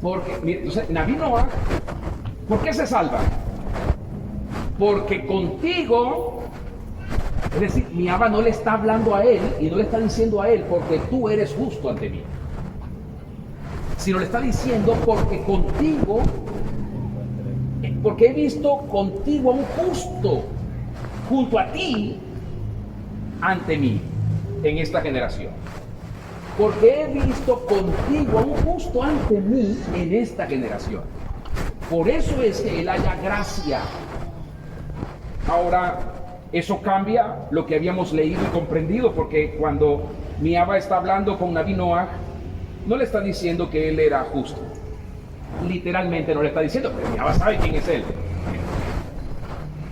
Porque, mire, entonces, Naví Noah, ¿por qué se salva? Porque contigo, es decir, mi Abba no le está hablando a él y no le está diciendo a él porque tú eres justo ante mí, sino le está diciendo porque contigo, porque he visto contigo a un justo junto a ti ante mí en esta generación. Porque he visto contigo a un justo ante mí en esta generación. Por eso es que él haya gracia. Ahora, eso cambia lo que habíamos leído y comprendido, porque cuando mi Abba está hablando con Naví Noah, no le está diciendo que él era justo. Literalmente no le está diciendo, pero mi Abba sabe quién es él.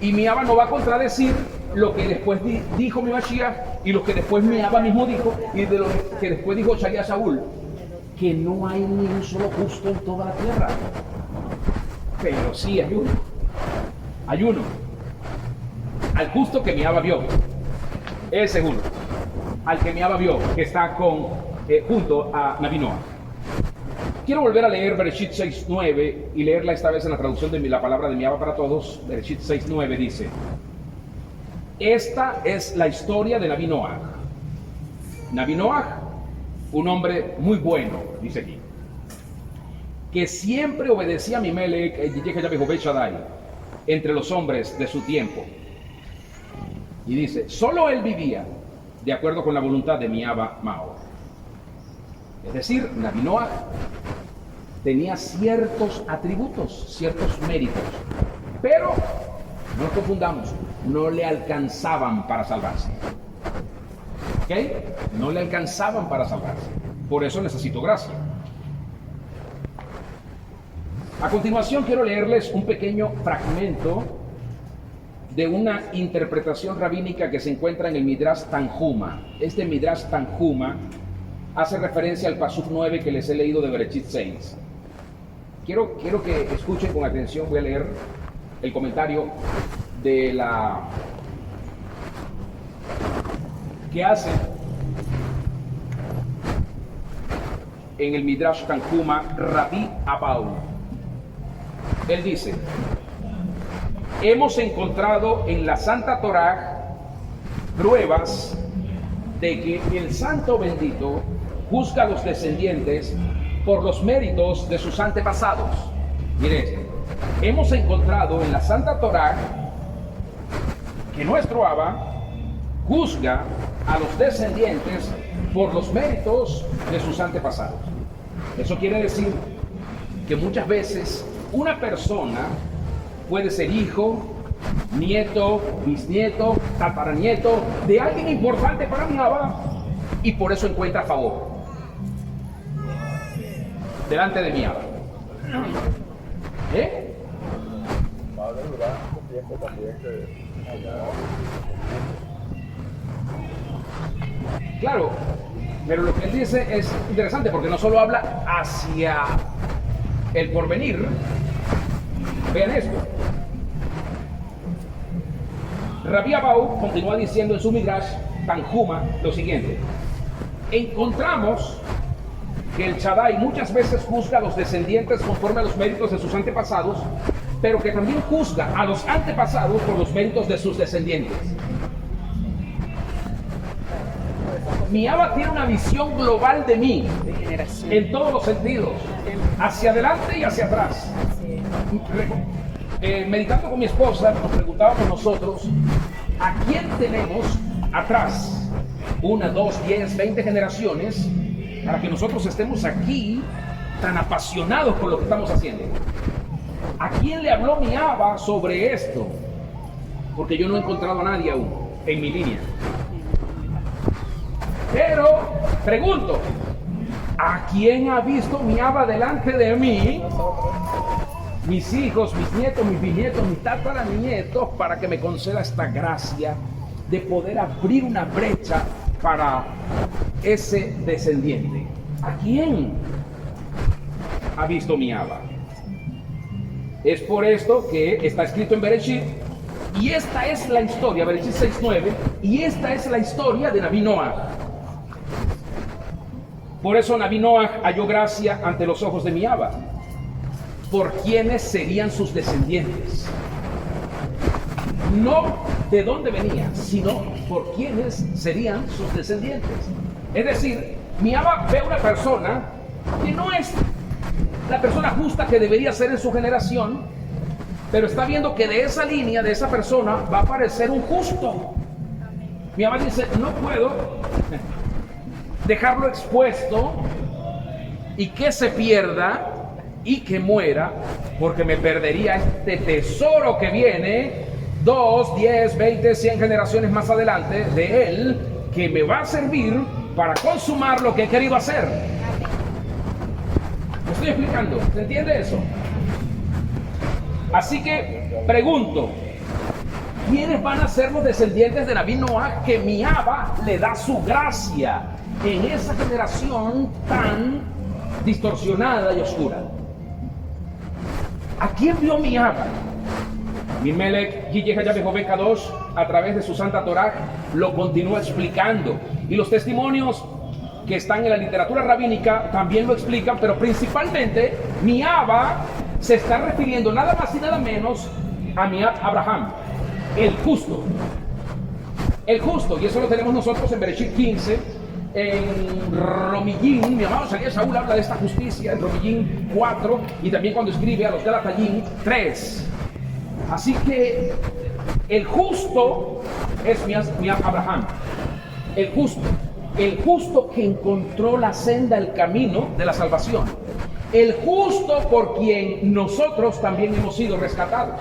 Y mi Abba no va a contradecir lo que después dijo mi Mashiach y lo que después mi Abba mismo dijo y de lo que después dijo Sharia Saúl, que no hay ni un solo justo en toda la tierra. Pero sí hay uno. Hay uno. Al justo que mi Abba vio. Ese es uno. Al que mi Abba vio, que está junto a Naví Noah. Quiero volver a leer Bereshit 6.9 y leerla esta vez en la traducción de la palabra de mi Abba para todos. Bereshit 6.9 dice: esta es la historia de Naví Noah. Naví Noah, un hombre muy bueno, dice aquí, que siempre obedecía a Abimelech, entre los hombres de su tiempo. Y dice, solo él vivía de acuerdo con la voluntad de mi Abba Mao. Es decir, Naví Noah tenía ciertos atributos, ciertos méritos, pero no nos confundamos, no le alcanzaban para salvarse. ¿Ok? No le alcanzaban para salvarse. Por eso necesito gracia. A continuación quiero leerles un pequeño fragmento de una interpretación rabínica que se encuentra en el Midrash Tanhuma. Este Midrash Tanhuma hace referencia al Pasuk 9 que les he leído de Bereshit 6. Quiero que escuchen con atención, voy a leer el comentario de la que hace en el Midrash Tanhuma Rabbi Abau. Él dice: hemos encontrado en la Santa Torá pruebas de que el Santo Bendito juzga a los descendientes por los méritos de sus antepasados. Mire esto: hemos encontrado en la Santa Torá que nuestro Abba juzga a los descendientes por los méritos de sus antepasados. Eso quiere decir que muchas veces una persona puede ser hijo, nieto, bisnieto, tataranieto de alguien importante para mi Abba y por eso encuentra favor delante de mi Abba. Claro, pero lo que él dice es interesante porque no solo habla hacia el porvenir. Vean esto. Rabbi Abau continúa diciendo en su Midrash Tanjuma lo siguiente: encontramos que el Shaddai muchas veces juzga a los descendientes conforme a los méritos de sus antepasados, pero que también juzga a los antepasados por los méritos de sus descendientes. Mi Abba tiene una visión global de mí, en todos los sentidos, hacia adelante y hacia atrás. Meditando con mi esposa, nos preguntábamos nosotros, ¿a quién tenemos atrás? 1, 2, 10, 20 generaciones, para que nosotros estemos aquí tan apasionados por lo que estamos haciendo. ¿A quién le habló mi Abba sobre esto? Porque yo no he encontrado a nadie aún en mi línea. Pero pregunto, ¿a quién ha visto mi Abba delante de mí? Mis hijos, mis nietos, mis bisnietos, mis tataranietos, para que me conceda esta gracia de poder abrir una brecha para ese descendiente. ¿A quién ha visto mi Abba? Es por esto que está escrito en Bereshit, y esta es la historia, Bereshit 6:9, y esta es la historia de Naví Noah. Por eso Naví Noah halló gracia ante los ojos de mi Abba. ¿Por quiénes serían sus descendientes? No de dónde venían, sino por quiénes serían sus descendientes. Es decir, mi Abba ve a una persona que no es la persona justa que debería ser en su generación, pero está viendo que de esa línea, de esa persona, va a aparecer un justo. Mi Abba dice, no puedo dejarlo expuesto y que se pierda y que muera, porque me perdería este tesoro que viene 2, 10, 20, 100 generaciones más adelante de él, que me va a servir para consumar lo que he querido hacer. ¿Me estoy explicando? ¿Se entiende eso? Así que pregunto, ¿quiénes van a ser los descendientes de Naví Noah que mi Abba le da su gracia en esa generación tan distorsionada y oscura? ¿A quién vio mi Abba? Mimelech Yiyeh Kadosh, a través de su Santa Torah, lo continúa explicando. Y los testimonios que están en la literatura rabínica también lo explican, pero principalmente mi Abba se está refiriendo nada más y nada menos a mi Abraham, el justo. El justo, y eso lo tenemos nosotros en Bereshit 15. En Romillín, mi amado Salía Saúl habla de esta justicia en Romillín 4 y también cuando escribe a los Galatayín 3. Así que el justo es mi Abraham, el justo que encontró la senda, el camino de la salvación, el justo por quien nosotros también hemos sido rescatados,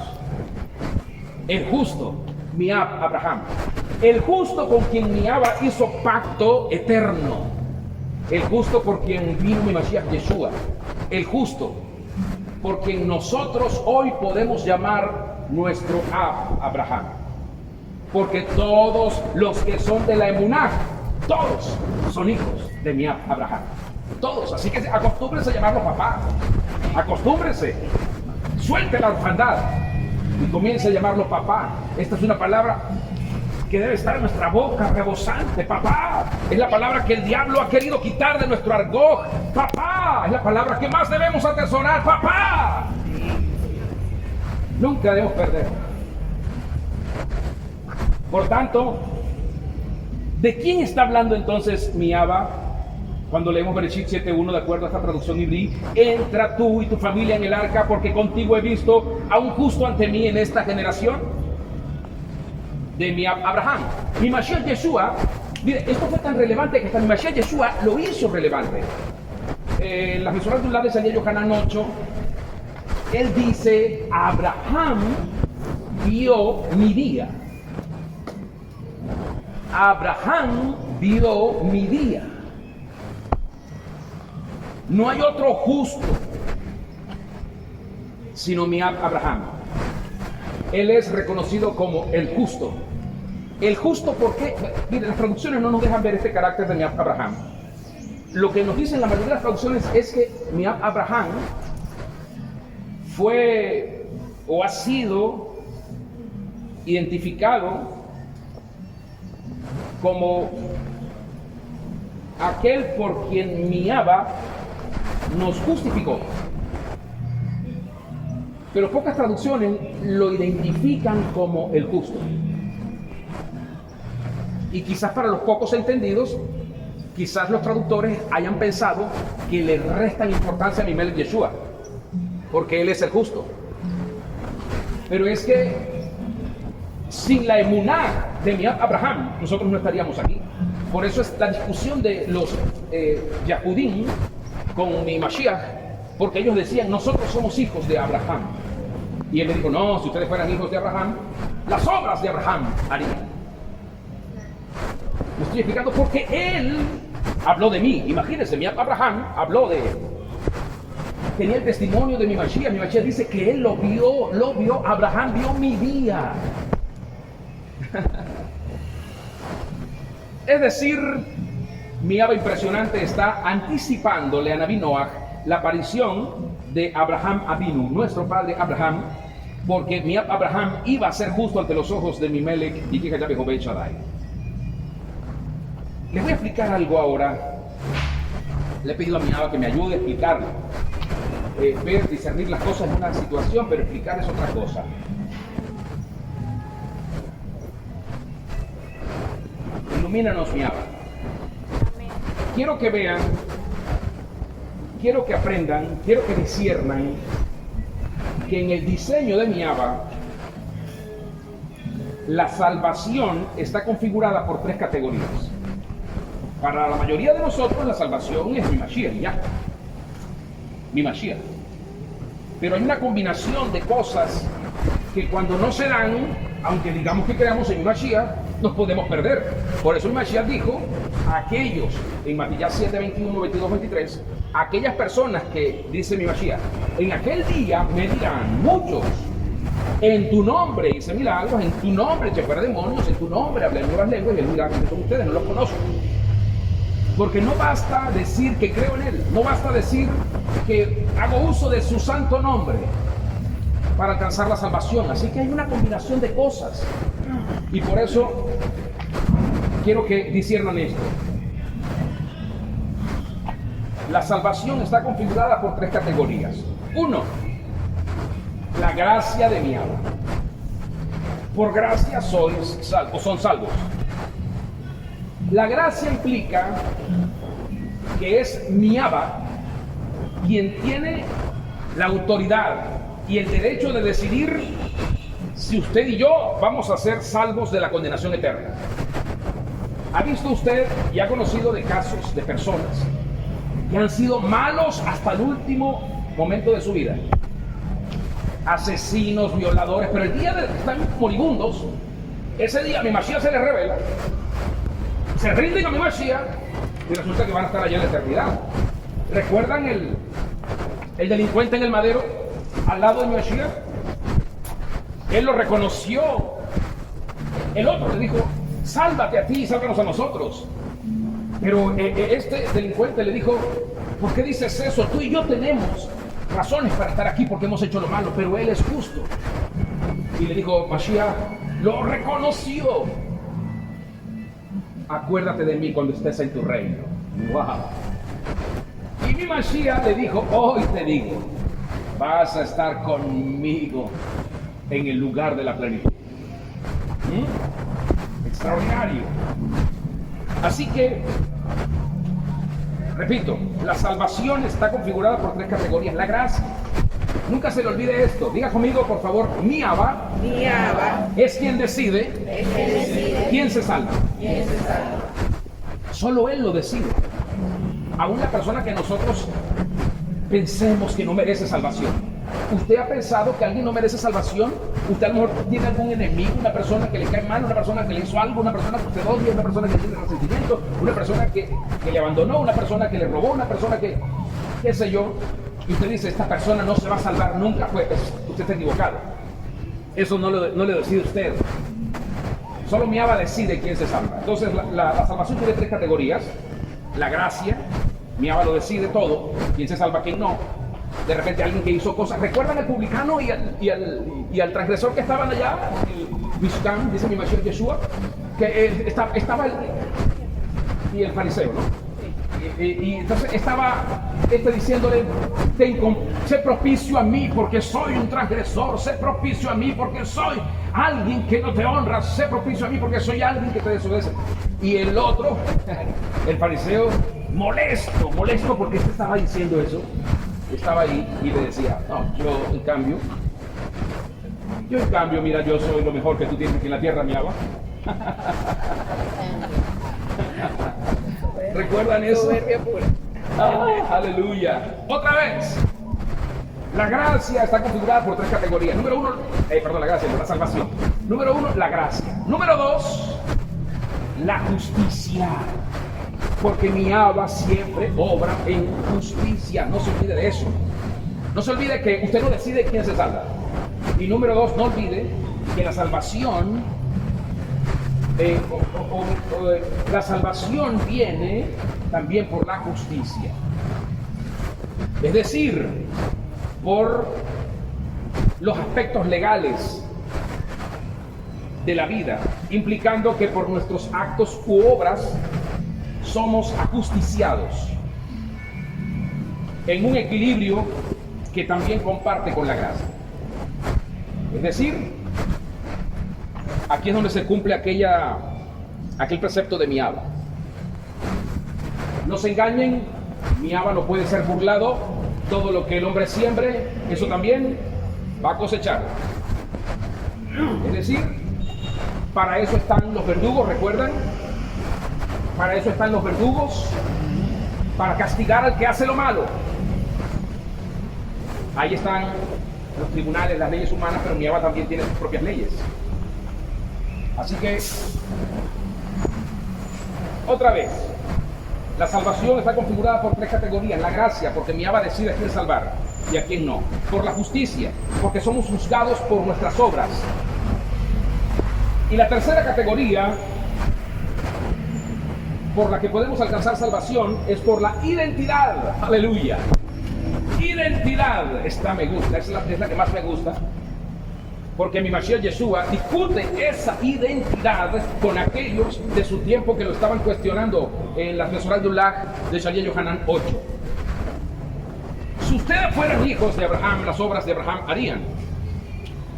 el justo, mi Abraham. El justo con quien mi Abba hizo pacto eterno. El justo por quien vino mi Mashiach Yeshua. El justo por quien nosotros hoy podemos llamar nuestro Abraham. Porque todos los que son de la emuná, todos son hijos de mi Abraham. Todos. Así que acostúmbrense a llamarlo papá. Acostúmbrense. Suelte la orfandad y comience a llamarlo papá. Esta es una palabra que debe estar en nuestra boca, rebosante. Papá es la palabra que el diablo ha querido quitar de nuestro argot. Papá es la palabra que más debemos atesorar. Papá, nunca debemos perder. Por tanto, ¿de quién está hablando entonces mi Abba? Cuando leemos Bereshit 7:1, de acuerdo a esta traducción hebrí, entra tú y tu familia en el arca, porque contigo he visto a un justo ante mí en esta generación. de mi Abraham. Mi Mashiach Yeshua, mire, esto fue tan relevante que hasta mi Mashiach Yeshua lo hizo relevante. La Mesorá de Ulá de Yohanan 8, él dice, Abraham vio mi día. Abraham vio mi día. No hay otro justo sino mi Abraham. Él es reconocido como el justo. El justo, ¿por qué? Mire, las traducciones no nos dejan ver este carácter de mi Abraham. Lo que nos dicen la mayoría de las traducciones es que mi Abraham fue o ha sido identificado como aquel por quien mi Abba nos justificó. Pero pocas traducciones lo identifican como el justo. Y quizás para los pocos entendidos, quizás los traductores hayan pensado que le restan importancia a mi Melech Yeshua, porque él es el justo. Pero es que sin la emuná de mi Abraham, nosotros no estaríamos aquí. Por eso es la discusión de los Yahudim con mi Mashiach, porque ellos decían, nosotros somos hijos de Abraham. Y él le dijo, no, si ustedes fueran hijos de Abraham, las obras de Abraham harían. Me estoy explicando porque él habló de mí. Imagínense, mi Abraham habló de él. Tenía el testimonio de mi Mashiach. Mi Mashiach dice que él lo vio, Abraham vio mi día. Es decir, mi Abba impresionante está anticipándole a Naví Noach la aparición de Abraham Avinu, nuestro padre Abraham, porque mi Abraham iba a ser justo ante los ojos de mi Melech y que Jehová Shaddai. Les voy a explicar algo ahora. Le he pedido a mi Abba que me ayude a explicarlo. Ver, discernir las cosas en una situación, pero explicar es otra cosa. Ilumínanos, mi Abba. Quiero que vean, quiero que aprendan, quiero que disciernan que en el diseño de mi Abba la salvación está configurada por tres categorías. Para la mayoría de nosotros la salvación es mi Mashiach, ya. Mi Mashiach. Pero hay una combinación de cosas que cuando no se dan, aunque digamos que creamos en mi Mashiach, nos podemos perder. Por eso el Mashiach dijo a aquellos, en Matías 7, 21, 22, 23, aquellas personas que, dice mi Mashiach, en aquel día me dirán muchos, en tu nombre hice milagros, en tu nombre eché fuera demonios, en tu nombre hablé nuevas lenguas, y él dirá que son ustedes, no los conozco. Porque no basta decir que creo en él, no basta decir que hago uso de su santo nombre para alcanzar la salvación. Así que hay una combinación de cosas. Y por eso quiero que disciernan esto. La salvación está configurada por tres categorías. Uno, la gracia de mi Abba. Por gracia sois salvos, son salvos. La gracia implica que es mi Abba quien tiene la autoridad y el derecho de decidir si usted y yo vamos a ser salvos de la condenación eterna. ¿Ha visto usted y ha conocido de casos de personas que han sido malos hasta el último momento de su vida? Asesinos, violadores, pero el día de que están moribundos, ese día mi Mashiach se les revela, se rinden a mi Mashiach y resulta que van a estar allá en la eternidad. ¿Recuerdan el delincuente en el madero al lado de mi Mashiach? Él lo reconoció. El otro le dijo, sálvate a ti y sálvanos a nosotros. Pero este delincuente le dijo, ¿por qué dices eso? Tú y yo tenemos razones para estar aquí porque hemos hecho lo malo, pero él es justo. Y le dijo, Mashiach lo reconoció. Acuérdate de mí cuando estés en tu reino. ¡Wow! Y mi Mashiach le dijo, hoy te digo, vas a estar conmigo en el lugar de la plenitud. Extraordinario. Así que, repito, la salvación está configurada por tres categorías. La gracia. Nunca se le olvide esto. Diga conmigo, por favor, mi Abba Mi Abba es quien decide es quien decide quién se salva. quién se salva. Solo Él lo decide. Aún la persona que nosotros pensemos que no merece salvación. ¿Usted ha pensado que alguien no merece salvación? ¿Usted a lo mejor tiene algún enemigo, una persona que le cae mal, una persona que le hizo algo, una persona que usted odia, una persona que tiene resentimiento, una persona que le abandonó, una persona que le robó, una persona que, qué sé yo? Y usted dice, esta persona no se va a salvar nunca, pues usted está equivocado. Eso no le decide usted. Solo mi Abba decide quién se salva. Entonces la salvación tiene 3 categorías. La gracia, mi Abba lo decide todo, quién se salva, quién no. De repente alguien que hizo cosas, ¿recuerdan al publicano y al transgresor que estaban allá? El Mishkan, dice mi Mashiach Yeshua, que estaba y el fariseo, ¿no? Y entonces estaba diciéndole, sé propicio a mí porque soy un transgresor, sé propicio a mí porque soy alguien que no te honra, sé propicio a mí porque soy alguien que te desobedece. Y el otro, el fariseo, molesto porque este estaba diciendo eso, estaba ahí y le decía, no, yo en cambio, mira, yo soy lo mejor que tú tienes aquí en la tierra, mi Abba. ¿Recuerdan eso? Soberbia pura. Aleluya. Otra vez. La gracia está configurada por 3 categorías. Número 1, la gracia, la salvación. Número 1, la gracia. Número 2, la justicia. Porque mi Abba siempre obra en justicia. No se olvide de eso. No se olvide que usted no decide quién se salva. Y número 2, no olvide que la salvación la salvación viene también por la justicia. Es decir, por los aspectos legales de la vida, implicando que por nuestros actos u obras somos ajusticiados en un equilibrio que también comparte con la gracia. Es decir, aquí es donde se cumple aquel precepto de mi Abba. No se engañen, mi Abba no puede ser burlado. Todo lo que el hombre siembre, eso también va a cosechar. Es decir, para eso están los verdugos, ¿recuerdan? Para eso están los verdugos, para castigar al que hace lo malo. Ahí están los tribunales, las leyes humanas, pero mi Abba también tiene sus propias leyes. Así que, otra vez, la salvación está configurada por 3 categorías. La gracia, porque mi Abba decide a quién salvar y a quién no. Por la justicia, porque somos juzgados por nuestras obras. Y la tercera categoría por la que podemos alcanzar salvación es por la identidad. Aleluya. Identidad, esta me gusta, es la que más me gusta. Porque mi Mashiach Yeshua discute esa identidad con aquellos de su tiempo que lo estaban cuestionando en las Mesorá de Ulag de Shalia Yohanan 8. Si ustedes fueran hijos de Abraham, las obras de Abraham harían.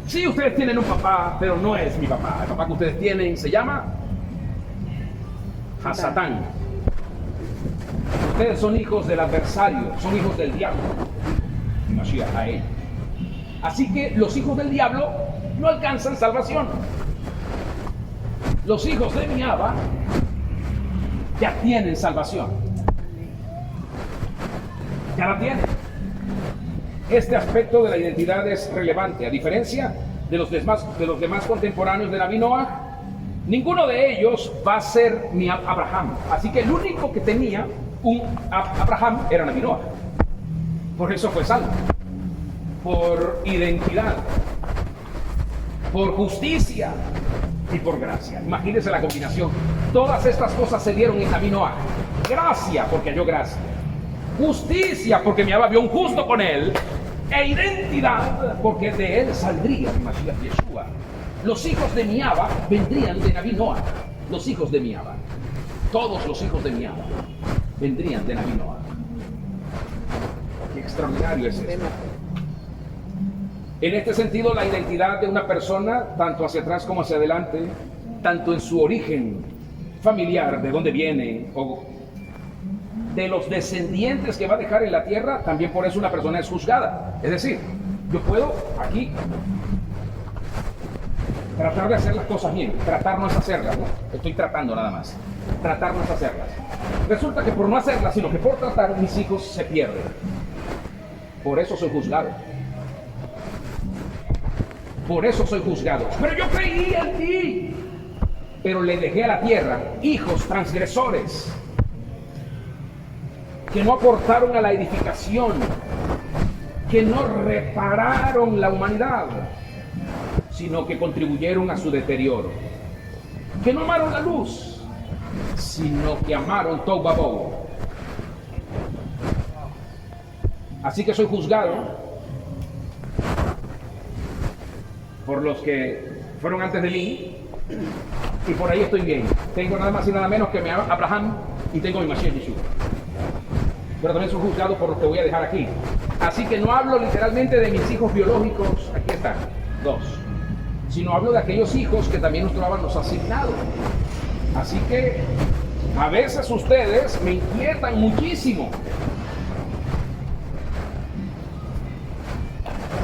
Sí, ustedes tienen un papá, pero no es mi papá. El papá que ustedes tienen se llama Hasatán. Ustedes son hijos del adversario, son hijos del diablo. Mi Mashiach a él. Así que los hijos del diablo no alcanzan salvación. Los hijos de mi Abba ya tienen salvación. Ya la tienen. Este aspecto de la identidad es relevante. A diferencia de los demás contemporáneos de Naví Noah, ninguno de ellos va a ser mi Abraham. Así que el único que tenía un Abraham era Naví Noah. Por eso fue salvo. Por identidad, por justicia y por gracia. Imagínense la combinación. Todas estas cosas se dieron en Naví Noah. Gracia, porque halló gracia. Justicia, porque mi Abba vio un justo con él. E identidad, porque de él saldría mi Mashiach Yeshua. Los hijos de mi Abba vendrían de Naví Noah. Los hijos de mi Abba. Todos los hijos de mi Abba vendrían de Naví Noah. Qué extraordinario es esto. En este sentido, la identidad de una persona, tanto hacia atrás como hacia adelante, tanto en su origen familiar, de dónde viene, o de los descendientes que va a dejar en la tierra, también por eso una persona es juzgada. Es decir, Yo puedo aquí tratar de hacer las cosas bien. Tratar no es hacerlas, ¿no? Estoy tratando nada más. Tratar no es hacerlas. Resulta que por no hacerlas, sino que por tratar, mis hijos se pierden. Por eso soy juzgado. Por eso soy juzgado. Pero yo creí en ti. Pero le dejé a la tierra hijos transgresores que no aportaron a la edificación, que no repararon la humanidad, sino que contribuyeron a su deterioro, que no amaron la luz, sino que amaron Tohu Wabohu. Así que soy juzgado por los que fueron antes de mí, y por ahí estoy bien. Tengo nada más y nada menos que mi Abraham y tengo mi Mashiach Yeshua. Pero también soy juzgado por los que voy a dejar aquí. Así que no hablo literalmente de mis hijos biológicos, aquí están, 2, sino hablo de aquellos hijos que también nos Torah nos ha asignado. Así que a veces ustedes me inquietan muchísimo.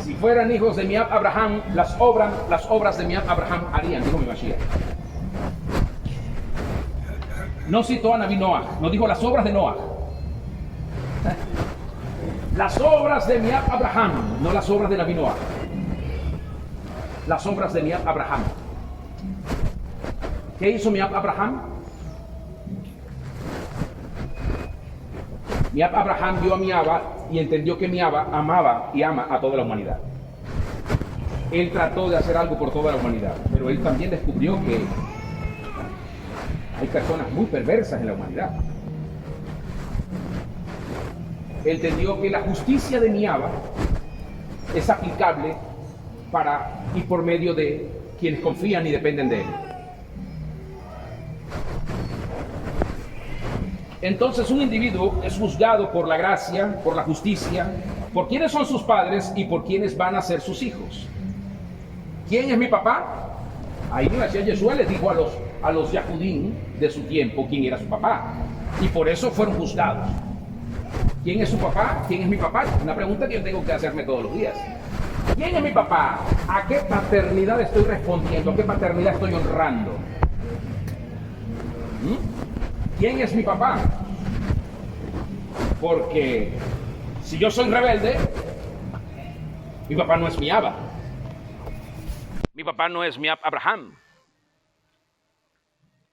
Si fueran hijos de mi Abraham, las obras de mi Abraham harían, dijo mi Mashiach. No citó a Naví Noah, no dijo las obras de Noah. Las obras de mi Abraham, no las obras de Naví Noah. Las obras de mi Abraham. ¿Qué hizo mi Abraham? Mi Abraham vio a mi Abba y entendió que mi Abba amaba y ama a toda la humanidad. Él trató de hacer algo por toda la humanidad, pero él también descubrió que hay personas muy perversas en la humanidad. Entendió que la justicia de mi Abba es aplicable para y por medio de quienes confían y dependen de él. Entonces un individuo es juzgado por la gracia, por la justicia, por quiénes son sus padres y por quiénes van a ser sus hijos. ¿Quién es mi papá? Ahí mi Mashiach Yeshua les dijo a los Yahudim de su tiempo quién era su papá. Y por eso fueron juzgados. ¿Quién es su papá? ¿Quién es mi papá? Una pregunta que yo tengo que hacerme todos los días. ¿Quién es mi papá? ¿A qué paternidad estoy respondiendo? ¿A qué paternidad estoy honrando? ¿Quién es mi papá? Porque si yo soy rebelde, mi papá no es mi Abba. Mi papá no es mi Abraham.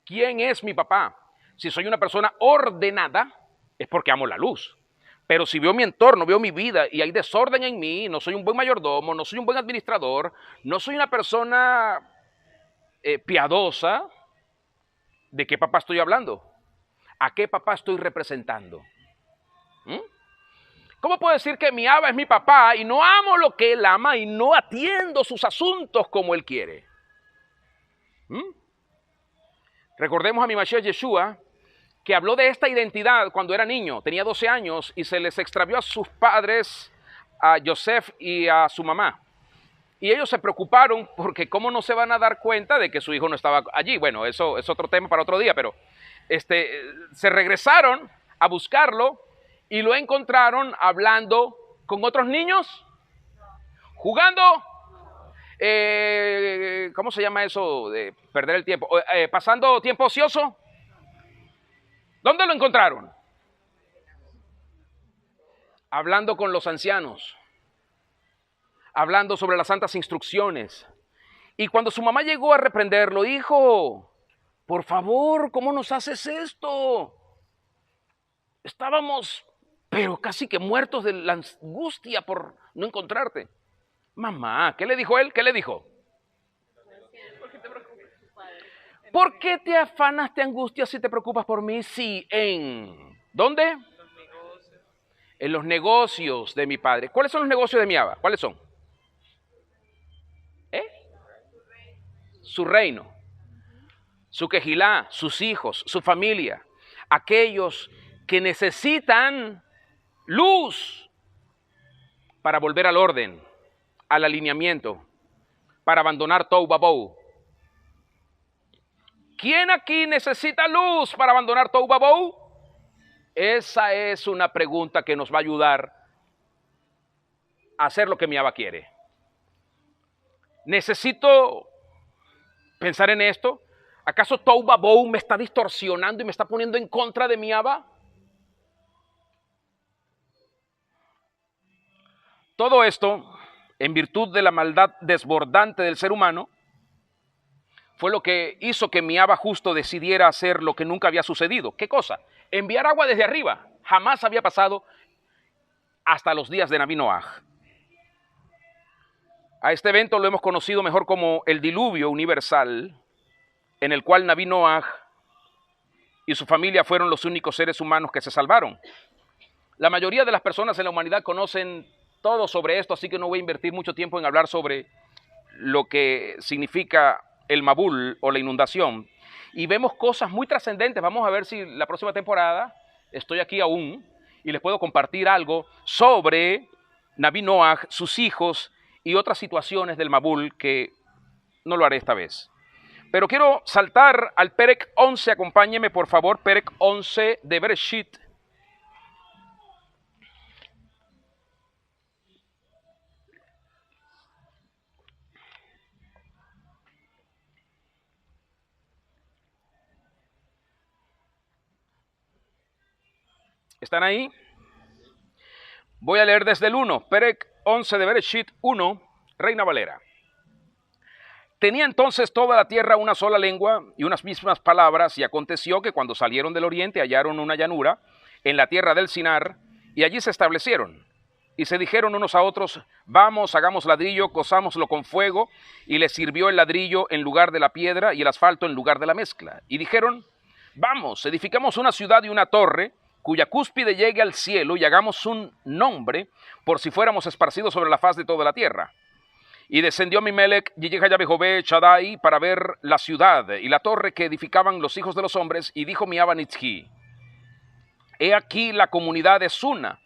¿Quién es mi papá? Si soy una persona ordenada, es porque amo la luz. Pero si veo mi entorno, veo mi vida y hay desorden en mí, no soy un buen mayordomo, no soy un buen administrador, no soy una persona piadosa, ¿de qué papá estoy hablando? ¿A qué papá estoy representando? ¿Cómo puedo decir que mi Abba es mi papá y no amo lo que él ama y no atiendo sus asuntos como él quiere? Recordemos a mi Mashiach Yeshua, que habló de esta identidad cuando era niño, tenía 12 años y se les extravió a sus padres, a Yosef y a su mamá. Y ellos se preocuparon porque cómo no se van a dar cuenta de que su hijo no estaba allí. Bueno, eso es otro tema para otro día, pero se regresaron a buscarlo y lo encontraron hablando con otros niños, jugando, ¿cómo se llama eso de perder el tiempo? Pasando tiempo ocioso. ¿Dónde lo encontraron? Hablando con los ancianos, hablando sobre las santas instrucciones. Y cuando su mamá llegó a reprenderlo, hijo, por favor, ¿cómo nos haces esto? Estábamos, pero casi que muertos de la angustia por no encontrarte. Mamá, ¿qué le dijo él? ¿Qué le dijo? ¿Por qué te afanas, te angustias y te preocupas por mí? Sí, ¿en dónde? En los negocios de mi padre. ¿Cuáles son los negocios de mi Abba? ¿Cuáles son? Su reino, su quejilá, sus hijos, su familia, aquellos que necesitan luz para volver al orden, al alineamiento, para abandonar Tohu Wabohu. ¿Quién aquí necesita luz para abandonar Tohu Wabohu? Esa es una pregunta que nos va a ayudar hacer lo que Miaba quiere. Necesito pensar en esto. ¿Acaso Tohu me está distorsionando y me está poniendo en contra de Miaba? Todo esto, en virtud de la maldad desbordante del ser humano, fue lo que hizo que Miaba justo decidiera hacer lo que nunca había sucedido. ¿Qué cosa? Enviar agua desde arriba. Jamás había pasado hasta los días de Naví Noaj. A este evento lo hemos conocido mejor como el diluvio universal, en el cual Naví Noaj y su familia fueron los únicos seres humanos que se salvaron. La mayoría de las personas en la humanidad conocen todo sobre esto, así que no voy a invertir mucho tiempo en hablar sobre lo que significa el Mabul o la inundación. Y vemos cosas muy trascendentes. Vamos a ver si la próxima temporada estoy aquí aún y les puedo compartir algo sobre Naví Noaj, sus hijos y otras situaciones del Mabul, que no lo haré esta vez. Pero quiero saltar al Perek 11, acompáñeme por favor, Perek 11 de Bereshit. ¿Están ahí? Voy a leer desde el 1, Perek 11 de Bereshit 1, Reina Valera. Tenía entonces toda la tierra una sola lengua y unas mismas palabras, y aconteció que cuando salieron del oriente hallaron una llanura en la tierra del Sinar, y allí se establecieron. Y se dijeron unos a otros, vamos, hagamos ladrillo, cozámoslo con fuego, y les sirvió el ladrillo en lugar de la piedra y el asfalto en lugar de la mezcla. Y dijeron, vamos, edificamos una ciudad y una torre, cuya cúspide llegue al cielo, y hagamos un nombre por si fuéramos esparcidos sobre la faz de toda la tierra. Y descendió Abimelech, Yehiyah Shaddai, para ver la ciudad y la torre que edificaban los hijos de los hombres, y dijo Miaba Nitzki, he aquí la comunidad es una,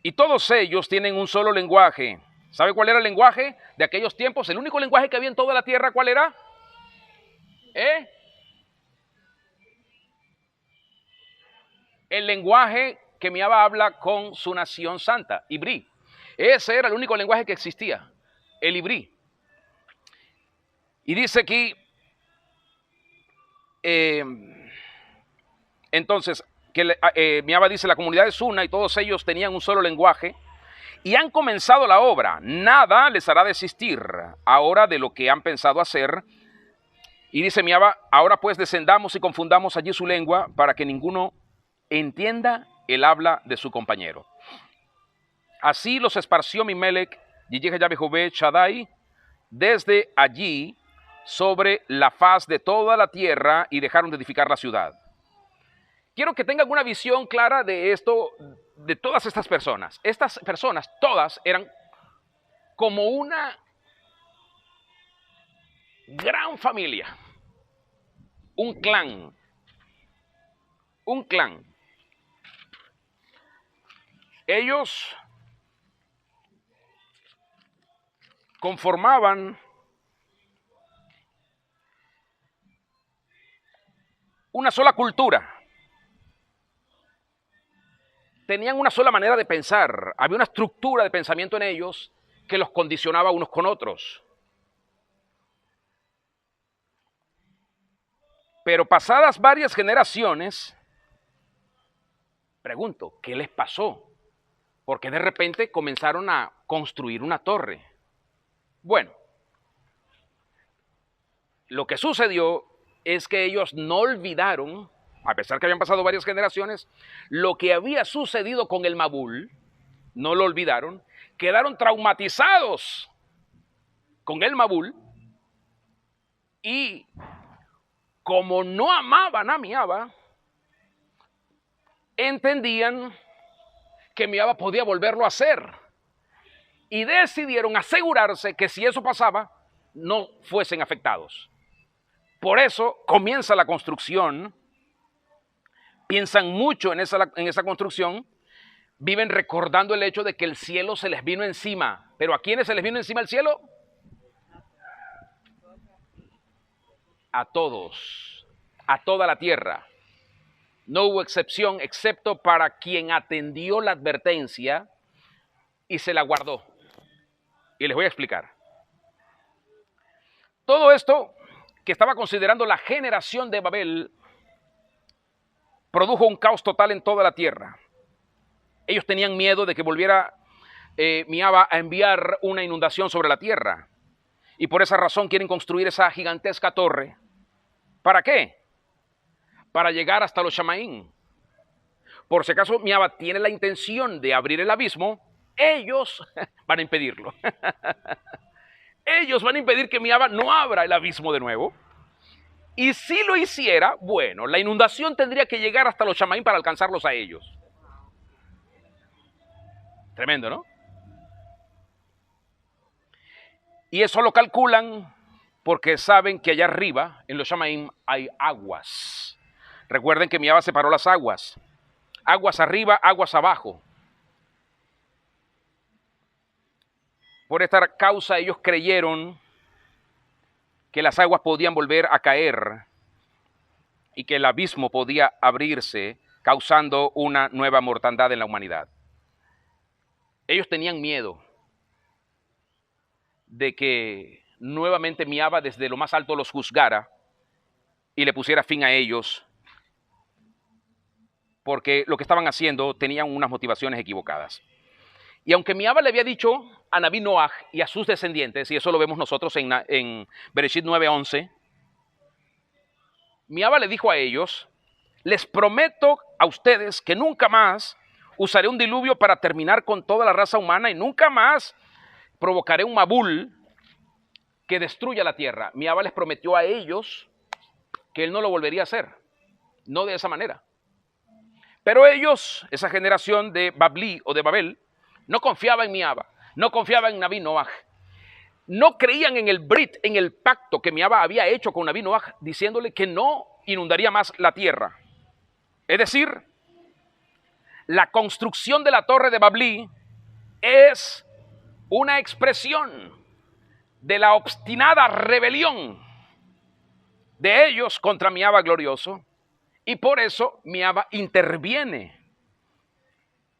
y todos ellos tienen un solo lenguaje. ¿Sabe cuál era el lenguaje de aquellos tiempos? El único lenguaje que había en toda la tierra, ¿cuál era? El lenguaje que Miaba habla con su nación santa, Ibrí. Ese era el único lenguaje que existía, el Ibrí. Y dice aquí, entonces, que Miaba dice, la comunidad es una y todos ellos tenían un solo lenguaje y han comenzado la obra. Nada les hará desistir ahora de lo que han pensado hacer. Y dice Miaba, ahora pues descendamos y confundamos allí su lengua para que ninguno entienda el habla de su compañero. Así los esparció Abimelech, Yehiyah Shaddai, desde allí sobre la faz de toda la tierra, y dejaron de edificar la ciudad. Quiero que tengan una visión clara de esto, de todas estas personas. Estas personas, todas, eran como una gran familia, un clan. Ellos conformaban una sola cultura. Tenían una sola manera de pensar. Había una estructura de pensamiento en ellos que los condicionaba unos con otros. Pero pasadas varias generaciones, pregunto, ¿qué les pasó? Porque de repente comenzaron a construir una torre. Bueno, lo que sucedió es que ellos no olvidaron, a pesar que habían pasado varias generaciones, lo que había sucedido con el Mabul. No lo olvidaron, quedaron traumatizados con el Mabul, y como no amaban a Miaba, entendían que Miaba podía volverlo a hacer, y decidieron asegurarse que si eso pasaba, no fuesen afectados. Por eso comienza la construcción, piensan mucho en esa construcción, viven recordando el hecho de que el cielo se les vino encima. ¿Pero a quiénes se les vino encima el cielo? A todos, a toda la tierra. No hubo excepción, excepto para quien atendió la advertencia y se la guardó. Y les voy a explicar. Todo esto que estaba considerando la generación de Babel produjo un caos total en toda la tierra. Ellos tenían miedo de que volviera Miaba a enviar una inundación sobre la tierra. Y por esa razón quieren construir esa gigantesca torre. ¿Para qué? Para llegar hasta los Shamaín. Por si acaso Miaba tiene la intención de abrir el abismo, ellos van a impedirlo. Ellos van a impedir que Miaba no abra el abismo de nuevo. Y si lo hiciera, bueno, la inundación tendría que llegar hasta los Shamaín para alcanzarlos a ellos. Tremendo, ¿no? Y eso lo calculan porque saben que allá arriba, en los Shamaim, hay aguas. Recuerden que Miaba separó las aguas. Aguas arriba, aguas abajo. Por esta causa ellos creyeron que las aguas podían volver a caer y que el abismo podía abrirse, causando una nueva mortandad en la humanidad. Ellos tenían miedo de que nuevamente Miaba desde lo más alto los juzgara y le pusiera fin a ellos, porque lo que estaban haciendo tenían unas motivaciones equivocadas. Y aunque Miaba le había dicho a Nabí Noaj y a sus descendientes, y eso lo vemos nosotros en Bereshit 9:11, Miaba le dijo a ellos: les prometo a ustedes que nunca más usaré un diluvio para terminar con toda la raza humana y nunca más provocaré un Mabul que destruya la tierra. Miaba les prometió a ellos que él no lo volvería a hacer, no de esa manera. Pero ellos, esa generación de Babli o de Babel, no confiaba en Miaba, no confiaba en Nabí Noaj, no creían en el Brit, en el pacto que Miaba había hecho con Nabí Noaj, diciéndole que no inundaría más la tierra. Es decir, la construcción de la torre de Babli es una expresión de la obstinada rebelión de ellos contra Miaba glorioso, y por eso Miaba interviene.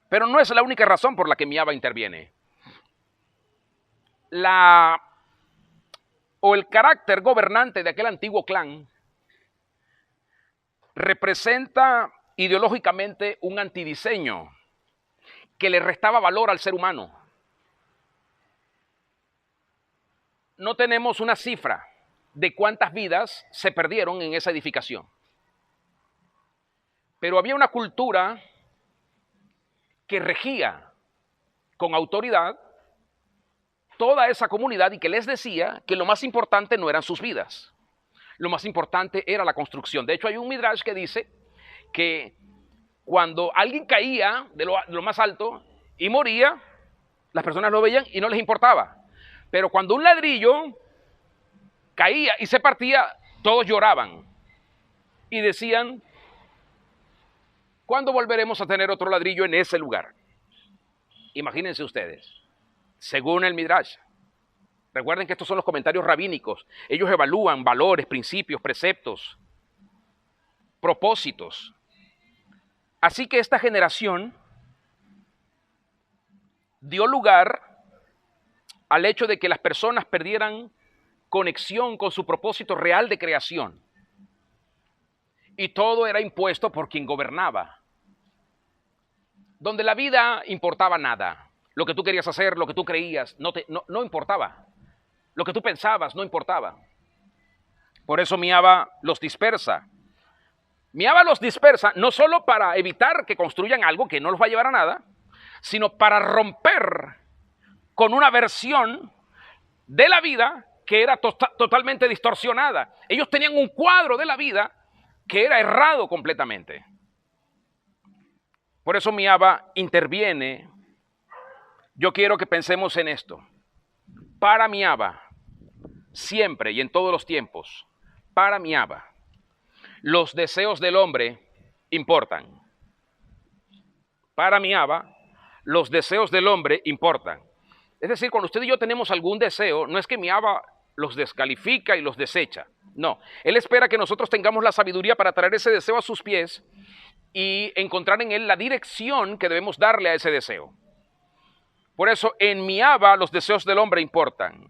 Pero no es la única razón por la que Miaba interviene. El carácter gobernante de aquel antiguo clan representa ideológicamente un antidiseño que le restaba valor al ser humano. No tenemos una cifra de cuántas vidas se perdieron en esa edificación. Pero había una cultura que regía con autoridad toda esa comunidad y que les decía que lo más importante no eran sus vidas. Lo más importante era la construcción. De hecho, hay un midrash que dice que cuando alguien caía de lo más alto y moría, las personas lo veían y no les importaba. Pero cuando un ladrillo caía y se partía, todos lloraban y decían: ¿cuándo volveremos a tener otro ladrillo en ese lugar? Imagínense ustedes, según el Midrash. Recuerden que estos son los comentarios rabínicos. Ellos evalúan valores, principios, preceptos, propósitos. Así que esta generación dio lugar al hecho de que las personas perdieran conexión con su propósito real de creación. Y todo era impuesto por quien gobernaba. Donde la vida importaba nada. Lo que tú querías hacer, lo que tú creías, no importaba. Lo que tú pensabas no importaba. Por eso Miaba los dispersa. Miaba los dispersa no solo para evitar que construyan algo que no los va a llevar a nada, sino para romper con una versión de la vida que era totalmente distorsionada. Ellos tenían un cuadro de la vida que era errado completamente. Por eso Miaba interviene. Yo quiero que pensemos en esto. Para Miaba, siempre y en todos los tiempos, para Miaba, los deseos del hombre importan. Para Miaba, los deseos del hombre importan. Es decir, cuando usted y yo tenemos algún deseo, no es que Miaba los descalifica y los desecha. No, él espera que nosotros tengamos la sabiduría para traer ese deseo a sus pies y encontrar en él la dirección que debemos darle a ese deseo. Por eso en mi Abba los deseos del hombre importan.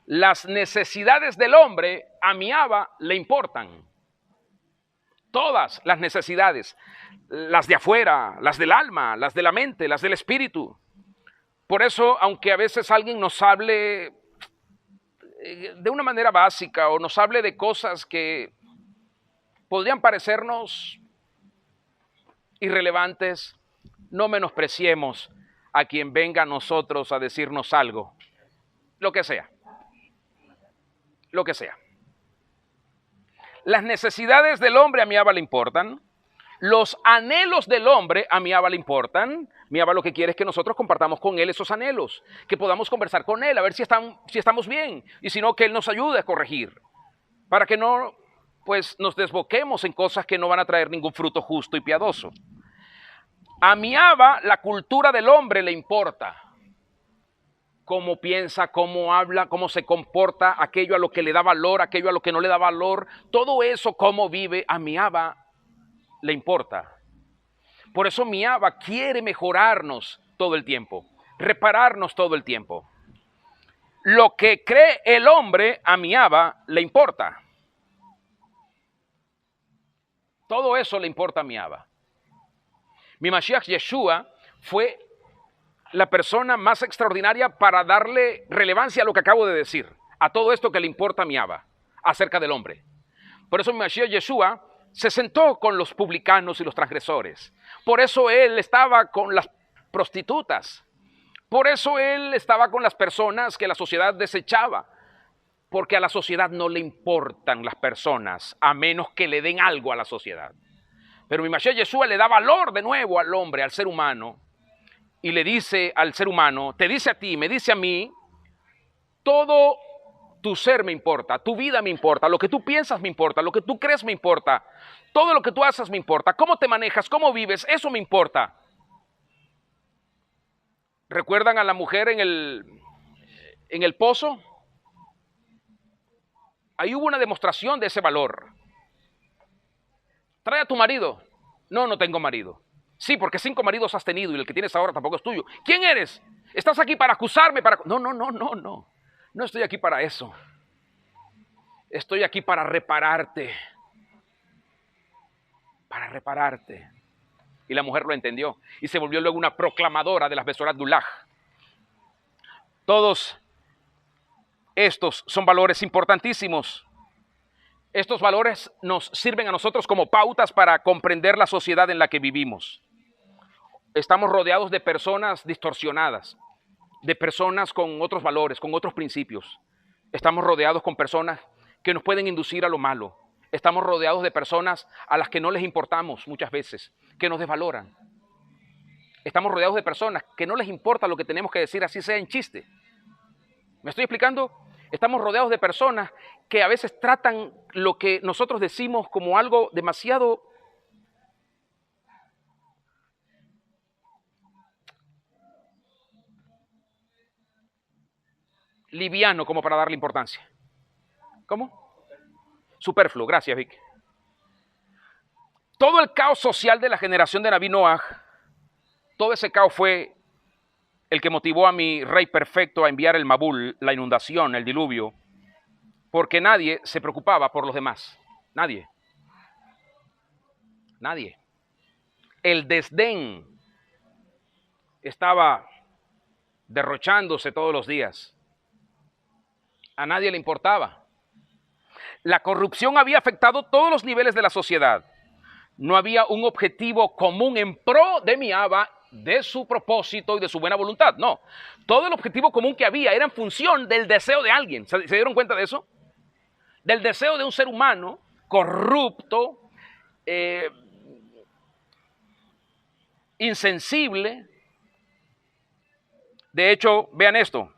Las necesidades del hombre a mi Abba le importan. Todas las necesidades, las de afuera, las del alma, las de la mente, las del espíritu. Por eso, aunque a veces alguien nos hable de una manera básica o nos hable de cosas que podrían parecernos irrelevantes, no menospreciemos a quien venga a nosotros a decirnos algo, lo que sea, lo que sea. Las necesidades del hombre a mi Abba le importan, los anhelos del hombre a mi Abba le importan. Mi Abba lo que quiere es que nosotros compartamos con él esos anhelos, que podamos conversar con él, a ver si estamos bien, y si no, que él nos ayude a corregir, para que no pues nos desboquemos en cosas que no van a traer ningún fruto justo y piadoso. A mi Abba la cultura del hombre le importa. Cómo piensa, cómo habla, cómo se comporta, aquello a lo que le da valor, aquello a lo que no le da valor, todo eso, cómo vive, a mi Abba le importa. Por eso mi Abba quiere mejorarnos todo el tiempo, repararnos todo el tiempo. Lo que cree el hombre, a mi Abba le importa. Todo eso le importa a mi Abba. Mi Mashiach Yeshua fue la persona más extraordinaria para darle relevancia a lo que acabo de decir, a todo esto que le importa a mi Abba, acerca del hombre. Por eso mi Mashiach Yeshua se sentó con los publicanos y los transgresores. Por eso él estaba con las prostitutas. Por eso él estaba con las personas que la sociedad desechaba. Porque a la sociedad no le importan las personas, a menos que le den algo a la sociedad. Pero mi Mashiach Yeshua le da valor de nuevo al hombre, al ser humano, y le dice al ser humano, te dice a ti, me dice a mí, todo tu ser me importa, tu vida me importa, lo que tú piensas me importa, lo que tú crees me importa, todo lo que tú haces me importa, cómo te manejas, cómo vives, eso me importa. ¿Recuerdan a la mujer en el pozo? Ahí hubo una demostración de ese valor. Trae a tu marido. No, no tengo marido. Sí, porque 5 maridos has tenido y el que tienes ahora tampoco es tuyo. ¿Quién eres? ¿Estás aquí para acusarme? No. No estoy aquí para eso. Estoy aquí para repararte. Para repararte. Y la mujer lo entendió. Y se volvió luego una proclamadora de las Besorat Dulaj. Todos estos son valores importantísimos. Estos valores nos sirven a nosotros como pautas para comprender la sociedad en la que vivimos. Estamos rodeados de personas distorsionadas, de personas con otros valores, con otros principios. Estamos rodeados con personas que nos pueden inducir a lo malo. Estamos rodeados de personas a las que no les importamos muchas veces, que nos desvaloran. Estamos rodeados de personas que no les importa lo que tenemos que decir, así sea en chiste. ¿Me estoy explicando? Estamos rodeados de personas que a veces tratan lo que nosotros decimos como algo demasiado liviano como para darle importancia. ¿Cómo? Superfluo, gracias Vic. Todo el caos social de la generación de Naví Noaj, todo ese caos fue el que motivó a mi rey perfecto a enviar el Mabul, la inundación, el diluvio, porque nadie se preocupaba por los demás. Nadie. Nadie. El desdén estaba derrochándose todos los días. A nadie le importaba. La corrupción había afectado todos los niveles de la sociedad. No había un objetivo común en pro de mi Abba, de su propósito y de su buena voluntad. No, todo el objetivo común que había era en función del deseo de alguien. ¿Se dieron cuenta de eso? Del deseo de un ser humano corrupto, insensible. De hecho, vean esto.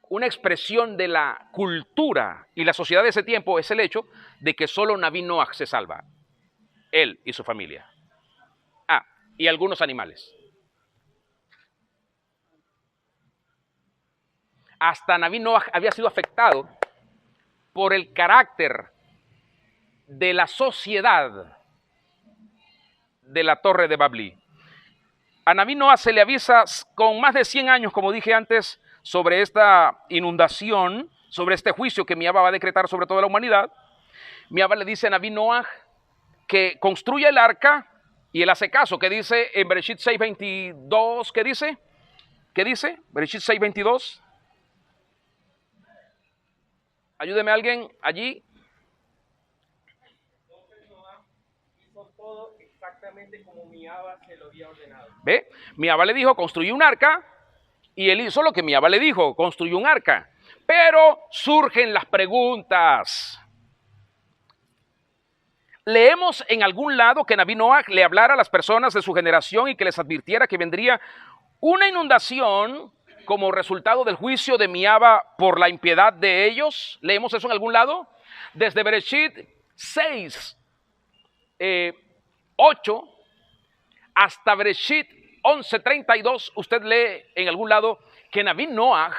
Una expresión de la cultura y la sociedad de ese tiempo es el hecho de que solo Naví Noaj se salva. Él y su familia. Ah, y algunos animales. Hasta Naví Noaj había sido afectado por el carácter de la sociedad de la Torre de Babli. A Naví Noah se le avisa con más de 100 años, como dije antes, sobre esta inundación, sobre este juicio que Miaba va a decretar sobre toda la humanidad. Miaba le dice a Naví Noah que construya el arca y él hace caso, que dice en Bereshit 6:22, ¿qué dice? ¿Qué dice? Bereshit 6:22. Ayúdeme alguien allí. Entonces Noah hizo todo exactamente como Miaba se lo había ordenado. ¿Ve? Miaba le dijo, construyó un arca, y él hizo lo que Miaba le dijo, construyó un arca. Pero surgen las preguntas. Leemos en algún lado que Naví Noah le hablara a las personas de su generación y que les advirtiera que vendría una inundación como resultado del juicio de Miaba por la impiedad de ellos. ¿Leemos eso en algún lado? Desde Bereshit 6, 8 hasta Bereshit 11:32, usted lee en algún lado que Naví Noah,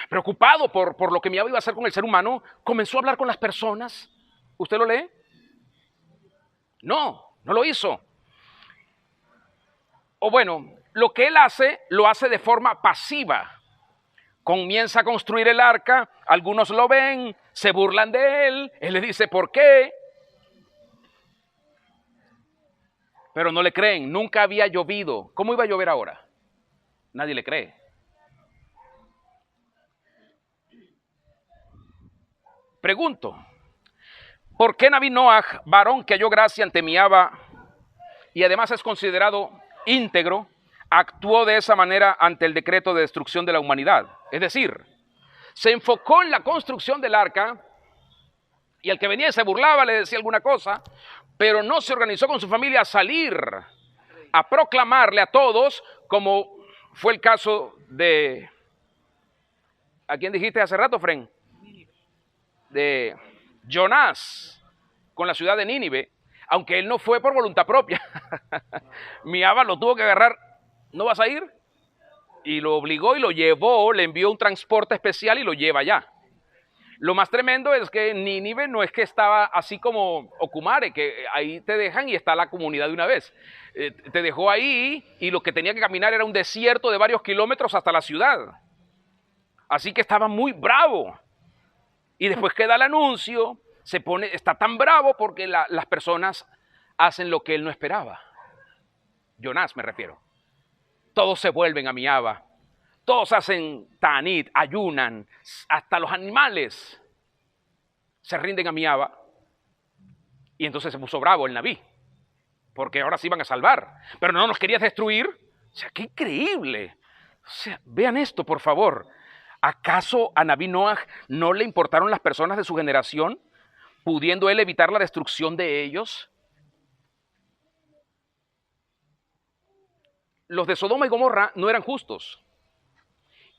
preocupado por lo que Miaba iba a hacer con el ser humano, comenzó a hablar con las personas. ¿Usted lo lee? No, no lo hizo. O bueno, lo que él hace, lo hace de forma pasiva. Comienza a construir el arca, algunos lo ven, se burlan de él le dice ¿por qué? Pero no le creen, nunca había llovido. ¿Cómo iba a llover ahora? Nadie le cree. Pregunto, ¿por qué Naví Noah, varón que halló gracia ante Miaba y además es considerado íntegro, actuó de esa manera ante el decreto de destrucción de la humanidad? Es decir, se enfocó en la construcción del arca y el que venía y se burlaba le decía alguna cosa, pero no se organizó con su familia a salir a proclamarle a todos, como fue el caso de... ¿A quién dijiste hace rato, Fren? De Jonás con la ciudad de Nínive, aunque él no fue por voluntad propia. Miaba lo tuvo que agarrar, ¿no vas a ir? Y lo obligó y lo llevó, le envió un transporte especial y lo lleva allá. Lo más tremendo es que Nínive no es que estaba así como Ocumare, que ahí te dejan y está la comunidad de una vez. Te dejó ahí y lo que tenía que caminar era un desierto de varios kilómetros hasta la ciudad. Así que estaba muy bravo. Y después que da el anuncio, está tan bravo porque las personas hacen lo que él no esperaba. Jonás me refiero. Todos se vuelven a Miaba. Todos hacen ta'anit, ayunan, hasta los animales se rinden a Miaba. Y entonces se puso bravo el Naví, porque ahora se iban a salvar. Pero no nos querías destruir. O sea, qué increíble. O sea, vean esto, por favor. ¿Acaso a Naví Noah no le importaron las personas de su generación, pudiendo él evitar la destrucción de ellos? Los de Sodoma y Gomorra no eran justos.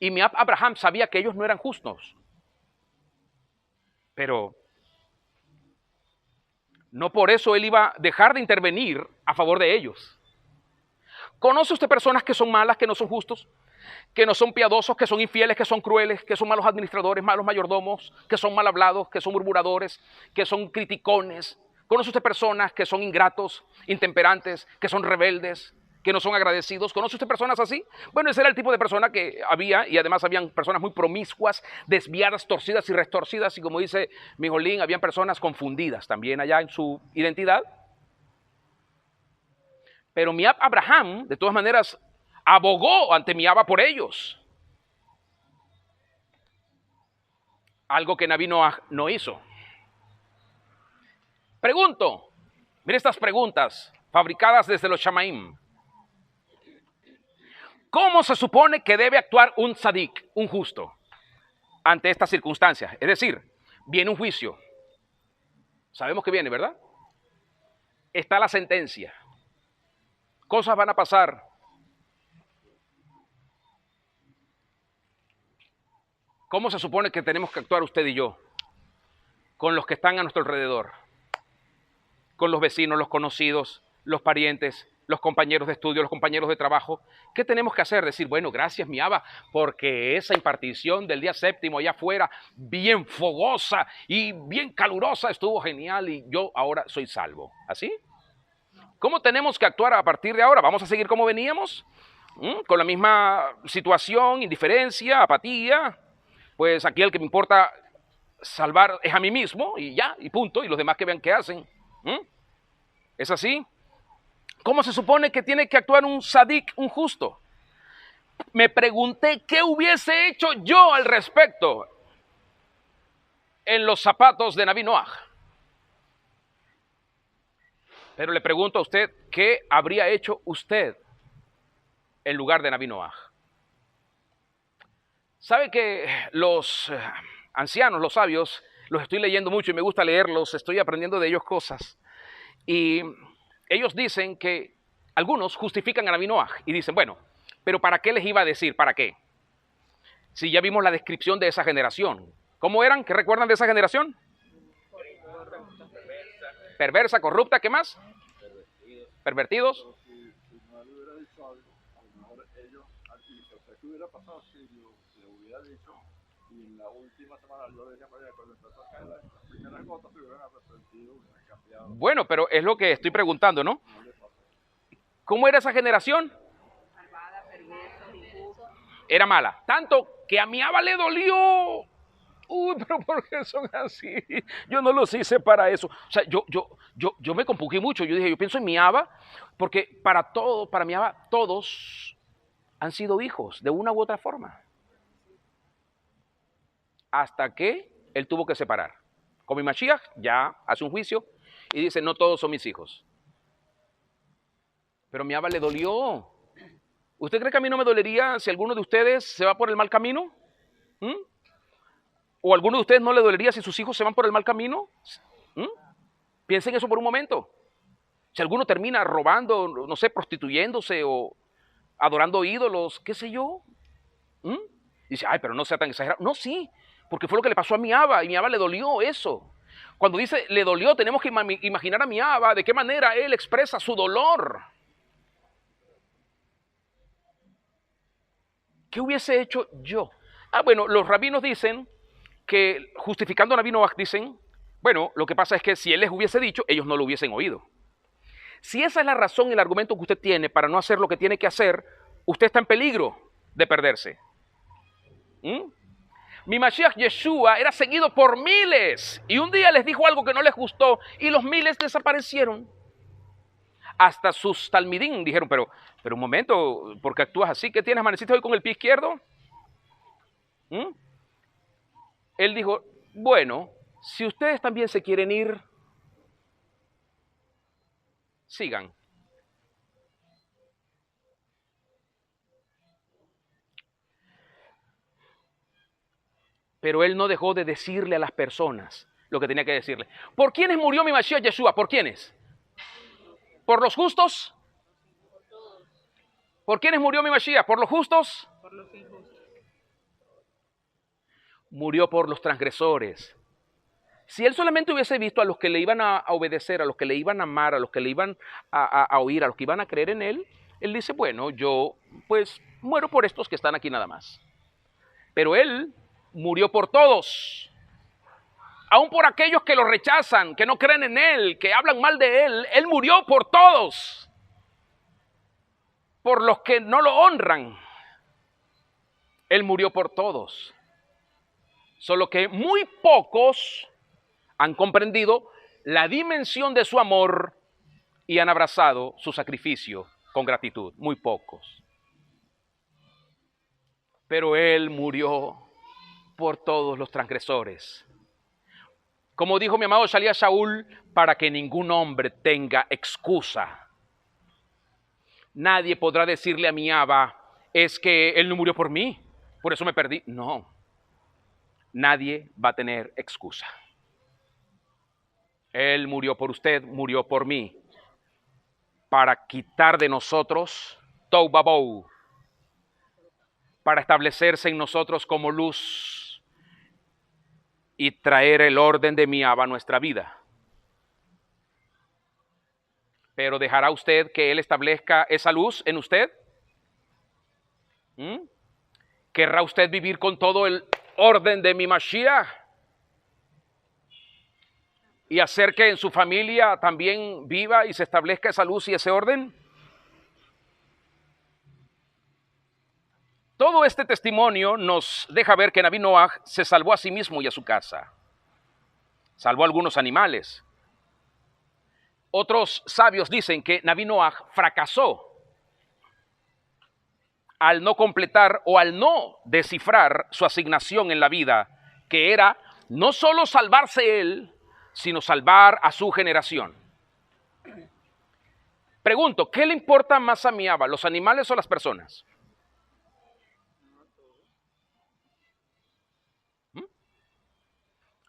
Y Abraham sabía que ellos no eran justos. Pero no por eso él iba a dejar de intervenir a favor de ellos. ¿Conoce usted personas que son malas, que no son justos? Que no son piadosos, que son infieles, que son crueles, que son malos administradores, malos mayordomos, que son mal hablados, que son murmuradores, que son criticones. ¿Conoce usted personas que son ingratos, intemperantes, que son rebeldes, que no son agradecidos? ¿Conoce usted personas así? Bueno, ese era el tipo de persona que había, y además habían personas muy promiscuas, desviadas, torcidas y retorcidas, y como dice Mijolín, habían personas confundidas también allá en su identidad. Pero Abraham, de todas maneras, abogó ante Miaba por ellos. Algo que Naví Noah no hizo. Pregunto, mire estas preguntas fabricadas desde los Shamaim. ¿Cómo se supone que debe actuar un tzadik, un justo, ante estas circunstancias? Es decir, viene un juicio. Sabemos que viene, ¿verdad? Está la sentencia. Cosas van a pasar. ¿Cómo se supone que tenemos que actuar usted y yo con los que están a nuestro alrededor? Con los vecinos, los conocidos, los parientes, los compañeros de estudio, los compañeros de trabajo. ¿Qué tenemos que hacer? Decir, bueno, gracias Miaba, porque esa impartición del día séptimo allá afuera, bien fogosa y bien calurosa, estuvo genial y yo ahora soy salvo. ¿Así? ¿Cómo tenemos que actuar a partir de ahora? ¿Vamos a seguir como veníamos? Con la misma situación, indiferencia, apatía. Pues aquí el que me importa salvar es a mí mismo y ya, y punto. Y los demás que vean qué hacen. ¿Es así? ¿Cómo se supone que tiene que actuar un sadik, un justo? Me pregunté qué hubiese hecho yo al respecto en los zapatos de Naví Noaj. Pero le pregunto a usted, ¿qué habría hecho usted en lugar de Naví Noaj? ¿Sabe que los ancianos, los sabios, los estoy leyendo mucho y me gusta leerlos, estoy aprendiendo de ellos cosas? Y ellos dicen que algunos justifican a Naví Noaj y dicen, bueno, pero ¿para qué les iba a decir? ¿Para qué? Si ya vimos la descripción de esa generación. ¿Cómo eran? ¿Qué recuerdan de esa generación? Perversa, corrupta, ¿qué más? Pervertidos. Bueno, pero es lo que estoy preguntando, ¿no? ¿Cómo era esa generación? Era mala. Tanto que a mi Abba le dolió. Uy, pero ¿por qué son así? Yo no los hice para eso. O sea, yo me compugí mucho. Yo dije, yo pienso en mi Abba, porque para mi Abba, todos han sido hijos de una u otra forma. Hasta que él tuvo que separar. Con mi Mashiach ya hace un juicio y dice, no todos son mis hijos. Pero a mi Abba le dolió. ¿Usted cree que a mí no me dolería si alguno de ustedes se va por el mal camino? ¿O a alguno de ustedes no le dolería si sus hijos se van por el mal camino? Piensen eso por un momento. Si alguno termina robando, no sé, prostituyéndose o adorando ídolos, qué sé yo. Dice, ay, pero no sea tan exagerado. No, sí, porque fue lo que le pasó a mi Abba y mi Abba le dolió eso. Cuando dice le dolió, tenemos que imaginar a mi Abba de qué manera él expresa su dolor. ¿Qué hubiese hecho yo? Bueno, los rabinos dicen que, justificando a Naví Noaj, dicen, bueno, lo que pasa es que si él les hubiese dicho, ellos no lo hubiesen oído. Si esa es la razón y el argumento que usted tiene para no hacer lo que tiene que hacer, usted está en peligro de perderse. Mi Mashiach Yeshua era seguido por miles y un día les dijo algo que no les gustó y los miles desaparecieron. Hasta sus talmidín dijeron, pero un momento, ¿por qué actúas así? ¿Qué tienes? ¿Amaneciste hoy con el pie izquierdo? Él dijo, bueno, si ustedes también se quieren ir, sigan. Pero él no dejó de decirle a las personas lo que tenía que decirle. ¿Por quiénes murió mi Mashiach Yeshua? ¿Por quiénes? ¿Por los justos? ¿Por quiénes murió mi Mashiach? ¿Por los justos? Por los injustos. Murió por los transgresores. Si él solamente hubiese visto a los que le iban a obedecer, a los que le iban a amar, a los que le iban a oír, a los que iban a creer en él, él dice, bueno, yo pues muero por estos que están aquí nada más. Pero él murió por todos. Aún por aquellos que lo rechazan, que no creen en él, que hablan mal de él, él murió por todos. Por los que no lo honran, él murió por todos. Solo que muy pocos han comprendido la dimensión de su amor y han abrazado su sacrificio con gratitud. Muy pocos. Pero él murió por todos los transgresores. Como dijo mi amado Shalía Shaul, para que ningún hombre tenga excusa. Nadie podrá decirle a mi Abba, es que él no murió por mí, por eso me perdí. No. Nadie va a tener excusa. Él murió por usted, murió por mí, para quitar de nosotros Tohu Vabohu, para establecerse en nosotros como luz y traer el orden de mi Abba a nuestra vida. Pero ¿dejará usted que él establezca esa luz en usted? ¿Querrá usted vivir con todo el orden de mi Mashiach? y hacer que en su familia también viva y se establezca esa luz y ese orden? Todo este testimonio nos deja ver que Naví Noaj se salvó a sí mismo y a su casa. Salvó a algunos animales. Otros sabios dicen que Naví Noaj fracasó al no completar o al no descifrar su asignación en la vida, que era no solo salvarse él, sino salvar a su generación. Pregunto, ¿qué le importa más a mi Abba, los animales o las personas?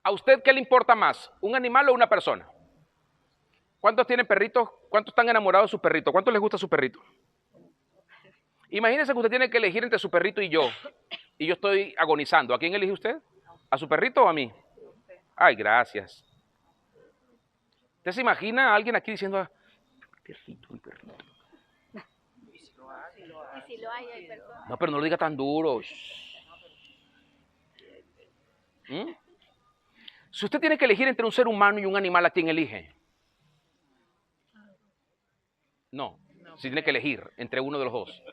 ¿A usted qué le importa más, un animal o una persona? ¿Cuántos tienen perritos? ¿Cuántos están enamorados de su perrito? ¿Cuántos les gusta su perrito? Imagínense que usted tiene que elegir entre su perrito y yo estoy agonizando. ¿A quién elige usted? ¿A su perrito o a mí? Ay, gracias. ¿Usted se imagina a alguien aquí diciendo, perrito, mi perrito? Y si lo hay personas. No, pero no lo diga tan duro. Si usted tiene que elegir entre un ser humano y un animal, ¿a quién elige? No, si tiene que elegir entre uno de los dos.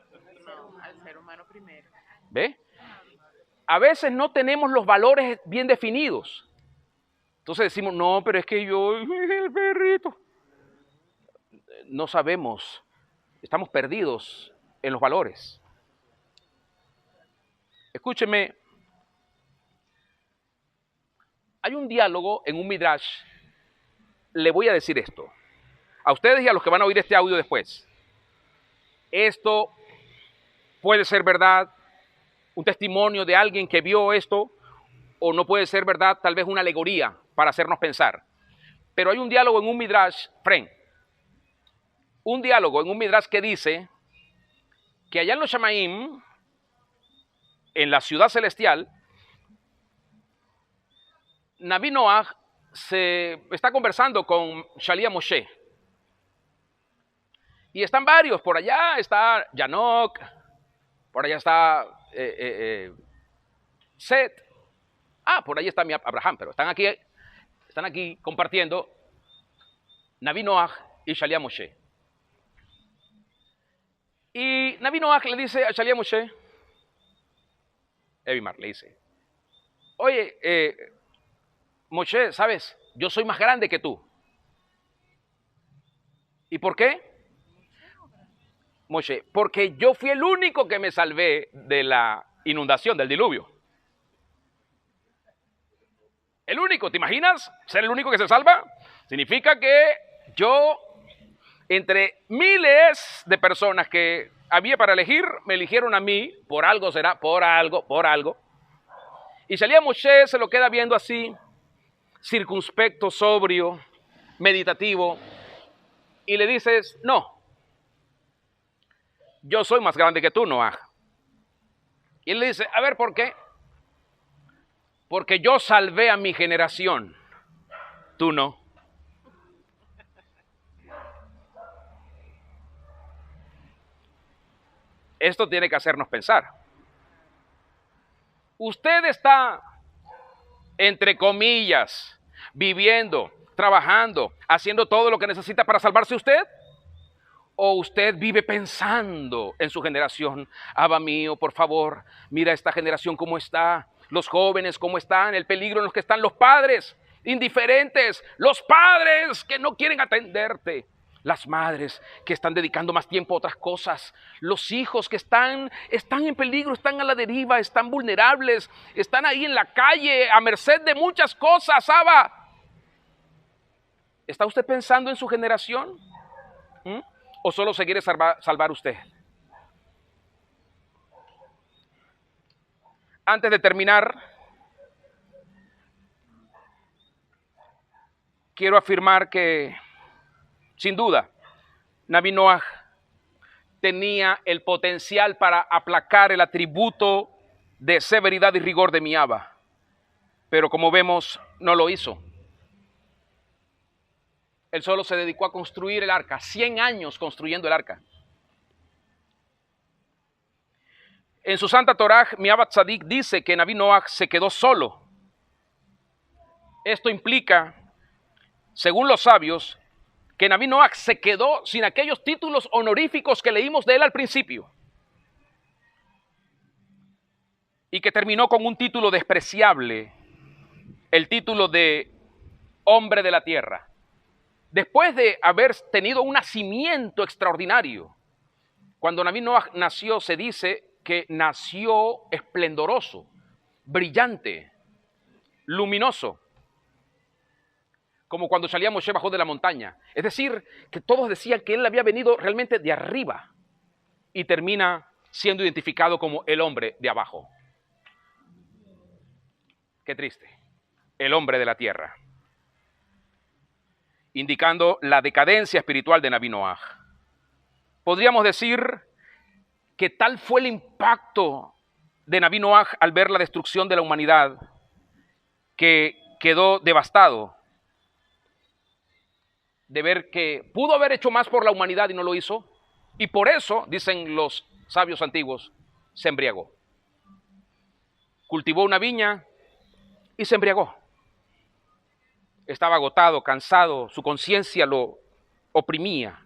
Al ser humano primero. ¿Ve? A veces no tenemos los valores bien definidos. Entonces decimos, no, pero es que yo, el perrito. No sabemos, estamos perdidos en los valores. Escúcheme, hay un diálogo en un midrash. Le voy a decir esto a ustedes y a los que van a oír este audio después. Esto puede ser verdad, un testimonio de alguien que vio esto, o no puede ser verdad, tal vez una alegoría para hacernos pensar. Pero hay un diálogo en un midrash, un diálogo en un midrash que dice que allá en los Shamaim, en la ciudad celestial, Naví Noaj se está conversando con Shalia Moshe. Y están varios, por allá está Yanok, por allá está Set. Por ahí está mi Abraham, pero están aquí compartiendo Naví Noaj y Shalia Moshe. Y Naví Noaj le dice a Shalia Moshe, Evimar le dice, oye, Moshe, ¿sabes? Yo soy más grande que tú. ¿Y por qué? Moshe, porque yo fui el único que me salvé de la inundación, del diluvio. El único, ¿te imaginas ser el único que se salva? Significa que yo, entre miles de personas que había para elegir, me eligieron a mí, por algo será, por algo. Y Shalia Moshe se lo queda viendo así, circunspecto, sobrio, meditativo, y le dices, no, yo soy más grande que tú, Noaj. Y él le dice, a ver, ¿por qué? Porque yo salvé a mi generación, tú no. Esto tiene que hacernos pensar. Usted está, entre comillas, viviendo, trabajando, haciendo todo lo que necesita para salvarse usted. ¿O usted vive pensando en su generación? Abba mío, por favor, mira esta generación cómo está, los jóvenes cómo están, el peligro en los que están los padres, indiferentes, los padres que no quieren atenderte, las madres que están dedicando más tiempo a otras cosas, los hijos que están en peligro, están a la deriva, están vulnerables, están ahí en la calle a merced de muchas cosas, Abba. ¿Está usted pensando en su generación? ¿O solo se quiere salvar usted? Antes de terminar, quiero afirmar que, sin duda, Naví Noaj tenía el potencial para aplacar el atributo de severidad y rigor de mi Abba, pero como vemos, no lo hizo. Él solo se dedicó a construir el arca, 100 años construyendo el arca. En su Santa Torah, mi Abba Tzadik dice que Naví Noaj se quedó solo. Esto implica según los sabios, que Naví Noach se quedó sin aquellos títulos honoríficos que leímos de él al principio. Y que terminó con un título despreciable, el título de hombre de la tierra. Después de haber tenido un nacimiento extraordinario, cuando Naví Noach nació, se dice que nació esplendoroso, brillante, luminoso, como cuando salía Moshe bajó de la montaña. Es decir, que todos decían que él había venido realmente de arriba y termina siendo identificado como el hombre de abajo. Qué triste. El hombre de la tierra. Indicando la decadencia espiritual de Naví Noach. Podríamos decir que tal fue el impacto de Naví Noach al ver la destrucción de la humanidad que quedó devastado de ver que pudo haber hecho más por la humanidad y no lo hizo, y por eso, dicen los sabios antiguos, se embriagó. Cultivó una viña y se embriagó. Estaba agotado, cansado, su conciencia lo oprimía,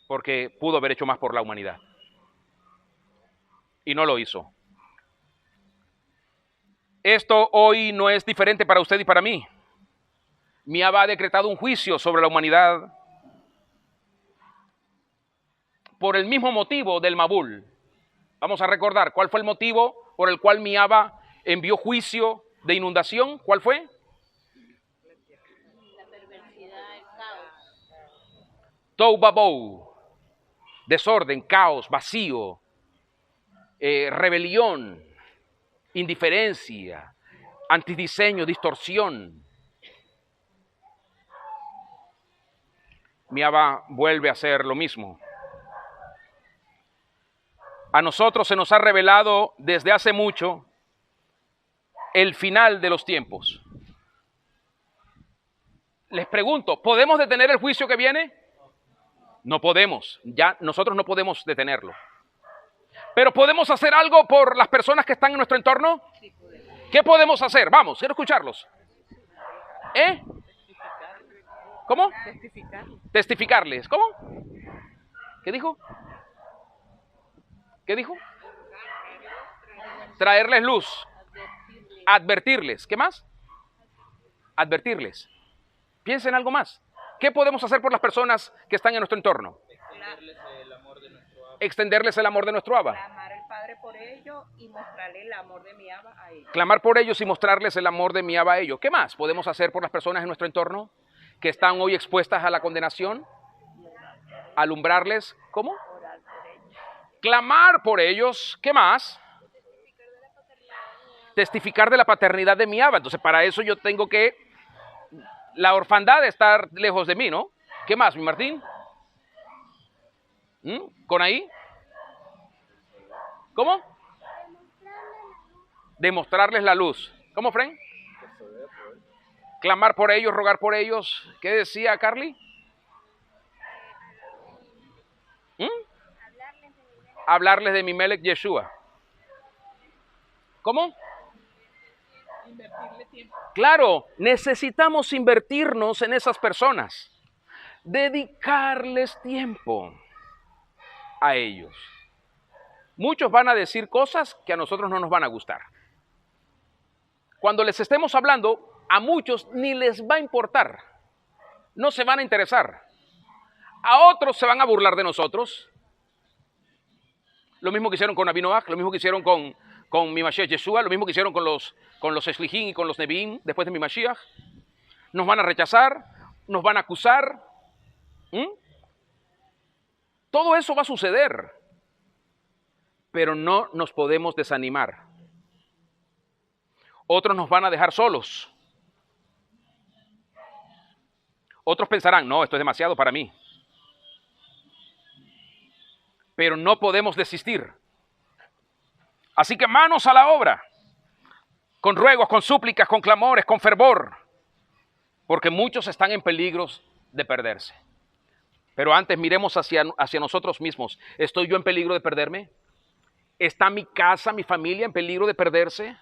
porque pudo haber hecho más por la humanidad. Y no lo hizo. Esto hoy no es diferente para usted y para mí. Miaba ha decretado un juicio sobre la humanidad por el mismo motivo del Mabul. Vamos a recordar cuál fue el motivo por el cual Miaba envió juicio de inundación. ¿Cuál fue? La perversidad, el caos. Tohu Babou, desorden, caos, vacío, rebelión, indiferencia, antidiseño, distorsión. Miaba vuelve a hacer lo mismo. A nosotros se nos ha revelado desde hace mucho el final de los tiempos. Les pregunto, ¿podemos detener el juicio que viene? No podemos, ya nosotros no podemos detenerlo. ¿Pero podemos hacer algo por las personas que están en nuestro entorno? ¿Qué podemos hacer? Vamos, quiero escucharlos. ¿Cómo? Testificarles. ¿Cómo? ¿Qué dijo? ¿Qué dijo? Traerles luz. Advertirles. ¿Qué más? Advertirles. Piensen en algo más. ¿Qué podemos hacer por las personas que están en nuestro entorno? Extenderles el amor de nuestro Abba. Clamar al Padre por ellos y mostrarle el amor de mi Abba a ellos. Clamar por ellos y mostrarles el amor de mi Abba a ellos. ¿Qué más podemos hacer por las personas en nuestro entorno que están hoy expuestas a la condenación? Alumbrarles. ¿Cómo? Clamar por ellos. ¿Qué más? Testificar de la paternidad de mi Abba. Entonces, para eso yo tengo que... La orfandad de estar lejos de mí, ¿no? ¿Qué más, mi Martín? ¿Con ahí? ¿Cómo? Demostrarles la luz. ¿Cómo, Fren? Clamar por ellos, rogar por ellos. ¿Qué decía Carly? Hablarles de mi Melech Yeshua. ¿Cómo? Invertirle tiempo. Claro, necesitamos invertirnos en esas personas. Dedicarles tiempo a ellos. Muchos van a decir cosas que a nosotros no nos van a gustar. Cuando les estemos hablando, a muchos ni les va a importar. No se van a interesar. A otros se van a burlar de nosotros. Lo mismo que hicieron con Naví Noach, lo mismo que hicieron con mi Mashiach Yeshua, lo mismo que hicieron con los Eshlijim y con los Neviim después de mi Mashiach. Nos van a rechazar, nos van a acusar. Todo eso va a suceder, pero no nos podemos desanimar. Otros nos van a dejar solos. Otros pensarán, no, esto es demasiado para mí. Pero no podemos desistir. Así que manos a la obra, con ruegos, con súplicas, con clamores, con fervor, porque muchos están en peligro de perderse. Pero antes miremos hacia nosotros mismos. ¿Estoy yo en peligro de perderme? ¿Está mi casa, mi familia en peligro de perderse?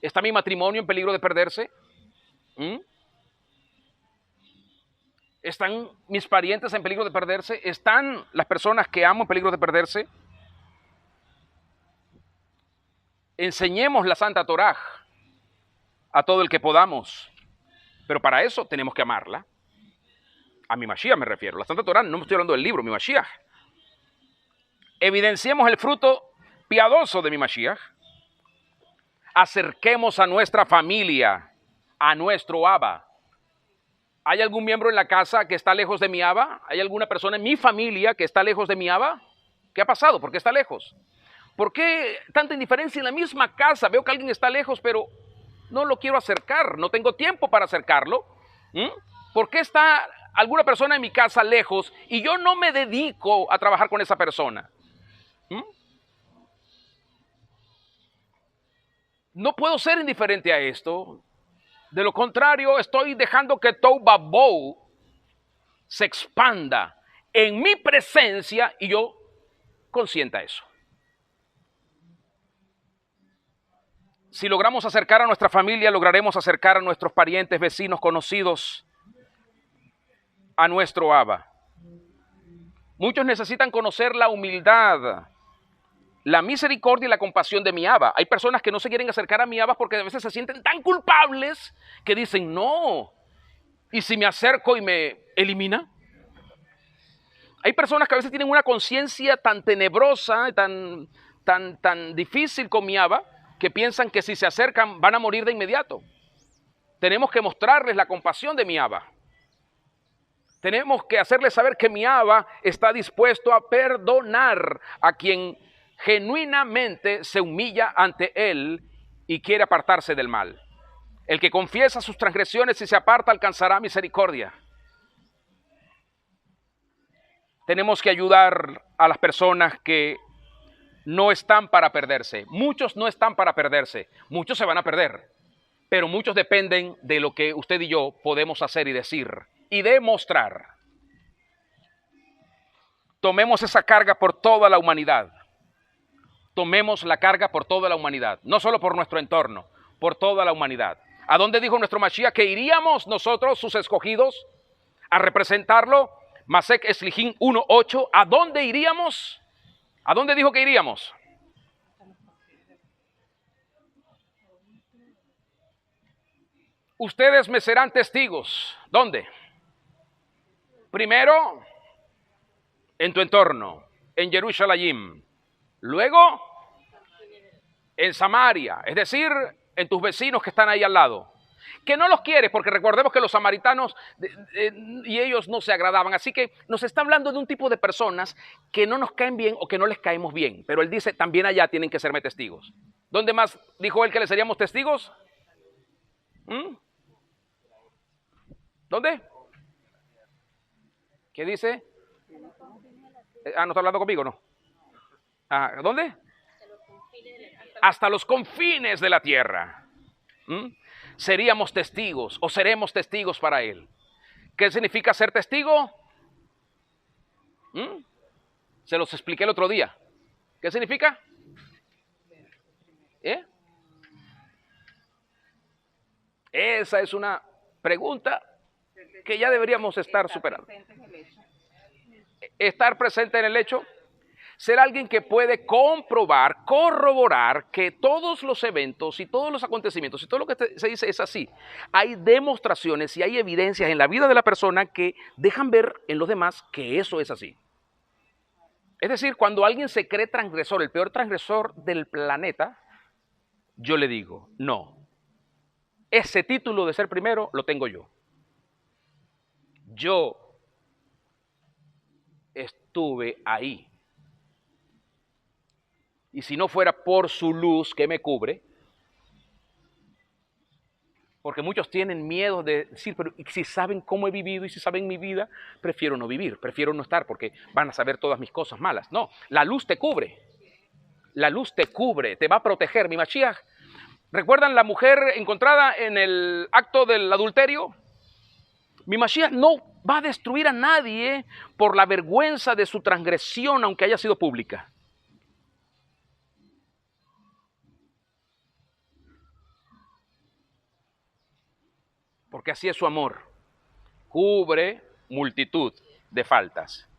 ¿Está mi matrimonio en peligro de perderse? ¿Están mis parientes en peligro de perderse? ¿Están las personas que amo en peligro de perderse? Enseñemos la Santa Torá a todo el que podamos, pero para eso tenemos que amarla. A mi Mashiach me refiero. La Santa Torá, no me estoy hablando del libro, mi Mashiach. Evidenciemos el fruto piadoso de mi Mashiach. Acerquemos a nuestra familia, a nuestro Abba. ¿Hay algún miembro en la casa que está lejos de mi Abba? ¿Hay alguna persona en mi familia que está lejos de mi Abba? ¿Qué ha pasado? ¿Por qué está lejos? ¿Por qué tanta indiferencia en la misma casa? Veo que alguien está lejos, pero no lo quiero acercar, no tengo tiempo para acercarlo. ¿Por qué está alguna persona en mi casa lejos y yo no me dedico a trabajar con esa persona? No puedo ser indiferente a esto. De lo contrario, estoy dejando que Tohu Vabohu se expanda en mi presencia y yo consienta eso. Si logramos acercar a nuestra familia, lograremos acercar a nuestros parientes, vecinos, conocidos, a nuestro Abba. Muchos necesitan conocer la humildad, la misericordia y la compasión de mi Abba. Hay personas que no se quieren acercar a mi Abba porque a veces se sienten tan culpables que dicen, no, ¿y si me acerco y me elimina? Hay personas que a veces tienen una conciencia tan tenebrosa, tan difícil con mi Abba, que piensan que si se acercan van a morir de inmediato. Tenemos que mostrarles la compasión de mi Abba. Tenemos que hacerles saber que mi Abba está dispuesto a perdonar a quien genuinamente se humilla ante Él y quiere apartarse del mal. El que confiesa sus transgresiones y se aparta alcanzará misericordia. Tenemos que ayudar a las personas que no están para perderse. Muchos no están para perderse. Muchos se van a perder. Pero muchos dependen de lo que usted y yo podemos hacer y decir y demostrar. Tomemos esa carga por toda la humanidad. Tomemos la carga por toda la humanidad, no solo por nuestro entorno, por toda la humanidad. ¿A dónde dijo nuestro Mashiach que iríamos nosotros, sus escogidos, a representarlo? Masek Eslijim 1:8. ¿A dónde iríamos? ¿A dónde dijo que iríamos? Ustedes me serán testigos. ¿Dónde? Primero, en tu entorno, en Jerusalén. Luego, en Samaria, es decir, en tus vecinos que están ahí al lado. Que no los quieres, porque recordemos que los samaritanos y ellos no se agradaban. Así que nos está hablando de un tipo de personas que no nos caen bien o que no les caemos bien. Pero él dice, también allá tienen que serme testigos. ¿Dónde más dijo él que le seríamos testigos? ¿Dónde? ¿Qué dice? ¿No está hablando conmigo, no? ¿Dónde? Hasta los confines de la tierra. Seríamos testigos o seremos testigos para Él. ¿Qué significa ser testigo? Se los expliqué el otro día. ¿Qué significa? Esa es una pregunta que ya deberíamos estar superando. Estar presente en el hecho. Ser alguien que puede comprobar, corroborar que todos los eventos y todos los acontecimientos y todo lo que se dice es así. Hay demostraciones y hay evidencias en la vida de la persona que dejan ver en los demás que eso es así. Es decir, cuando alguien se cree transgresor, el peor transgresor del planeta, yo le digo, no. Ese título de ser primero lo tengo yo. Yo estuve ahí. Y si no fuera por su luz que me cubre, porque muchos tienen miedo de decir, pero si saben cómo he vivido y si saben mi vida, prefiero no vivir, prefiero no estar porque van a saber todas mis cosas malas. No, la luz te cubre, la luz te cubre, te va a proteger. Mi Mashiach, ¿recuerdan la mujer encontrada en el acto del adulterio? Mi Mashiach no va a destruir a nadie por la vergüenza de su transgresión, aunque haya sido pública. Porque así es su amor. Cubre multitud de faltas.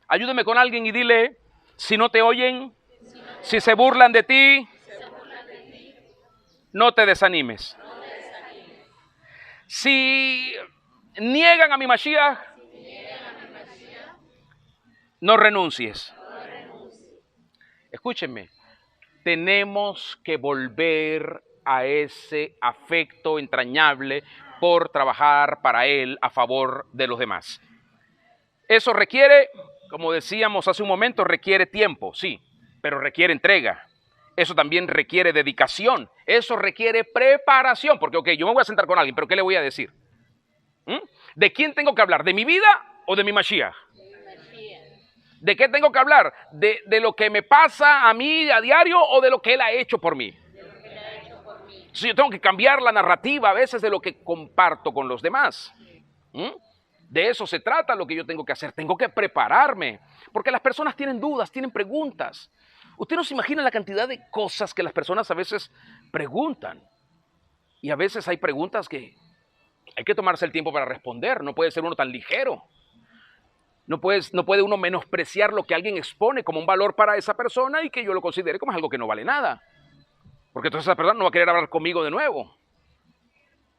Ayúdeme con alguien y dile, si no te oyen, si se burlan de ti, no te desanimes. Si niegan a mi Mashiach, no renuncies. Escúchenme, tenemos que volver a ese afecto entrañable por trabajar para Él a favor de los demás. Eso requiere, como decíamos hace un momento, requiere tiempo, sí, pero requiere entrega. Eso también requiere dedicación, eso requiere preparación, porque ok, yo me voy a sentar con alguien, pero ¿qué le voy a decir? ¿De quién tengo que hablar? ¿De mi vida o de mi Mashiach? ¿De qué tengo que hablar? ¿De lo que me pasa a mí a diario o de lo que Él ha hecho por mí? Si yo tengo que cambiar la narrativa a veces de lo que comparto con los demás. De eso se trata lo que yo tengo que hacer. Tengo que prepararme, porque las personas tienen dudas, tienen preguntas. Usted no se imagina la cantidad de cosas que las personas a veces preguntan. Y a veces hay preguntas que hay que tomarse el tiempo para responder. No puede ser uno tan ligero. No puede uno menospreciar lo que alguien expone como un valor para esa persona y que yo lo considere como algo que no vale nada. Porque entonces esa persona no va a querer hablar conmigo de nuevo.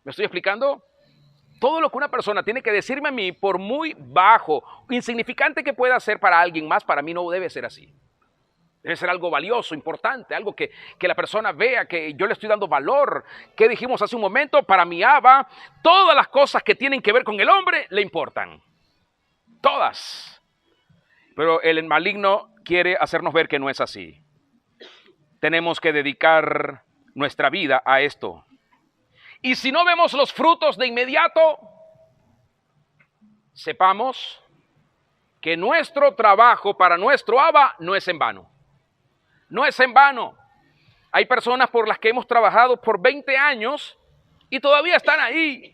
¿Me estoy explicando? Todo lo que una persona tiene que decirme a mí, por muy bajo, insignificante que pueda ser para alguien más, para mí no debe ser así. Debe ser algo valioso, importante, algo que la persona vea que yo le estoy dando valor. ¿Qué dijimos hace un momento? Para mi Abba, todas las cosas que tienen que ver con el hombre le importan. Todas. Pero el maligno quiere hacernos ver que no es así. Tenemos que dedicar nuestra vida a esto. Y si no vemos los frutos de inmediato, sepamos que nuestro trabajo para nuestro Abba no es en vano. No es en vano. Hay personas por las que hemos trabajado por 20 años y todavía están ahí.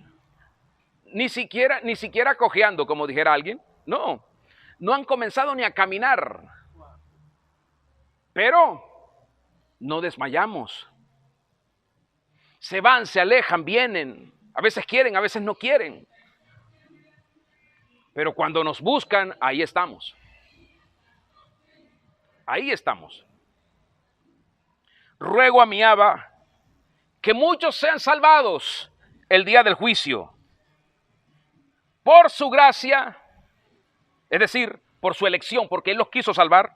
Ni siquiera cojeando, como dijera alguien. No han comenzado ni a caminar. Pero no desmayamos. Se van, se alejan, vienen. A veces quieren, a veces no quieren. Pero cuando nos buscan, ahí estamos. Ahí estamos. Ruego a mi Abba que muchos sean salvados el día del juicio. Por su gracia, es decir, por su elección, porque Él los quiso salvar.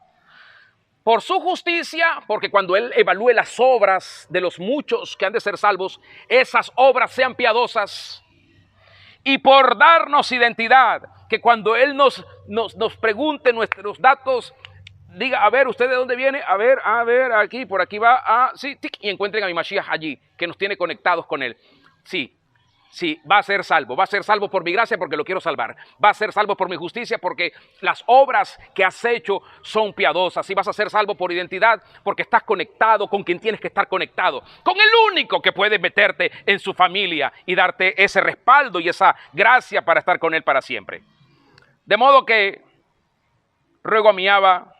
Por su justicia, porque cuando Él evalúe las obras de los muchos que han de ser salvos, esas obras sean piadosas. Y por darnos identidad, que cuando Él nos pregunte nuestros datos, diga, a ver, ¿usted de dónde viene? A ver, aquí, por aquí va, sí, tic, y encuentren a mi Mashiach allí, que nos tiene conectados con Él. Sí, va a ser salvo por mi gracia porque lo quiero salvar, va a ser salvo por mi justicia porque las obras que has hecho son piadosas, y vas a ser salvo por identidad porque estás conectado con quien tienes que estar conectado, con el único que puede meterte en su familia y darte ese respaldo y esa gracia para estar con Él para siempre. De modo que ruego a mi Abba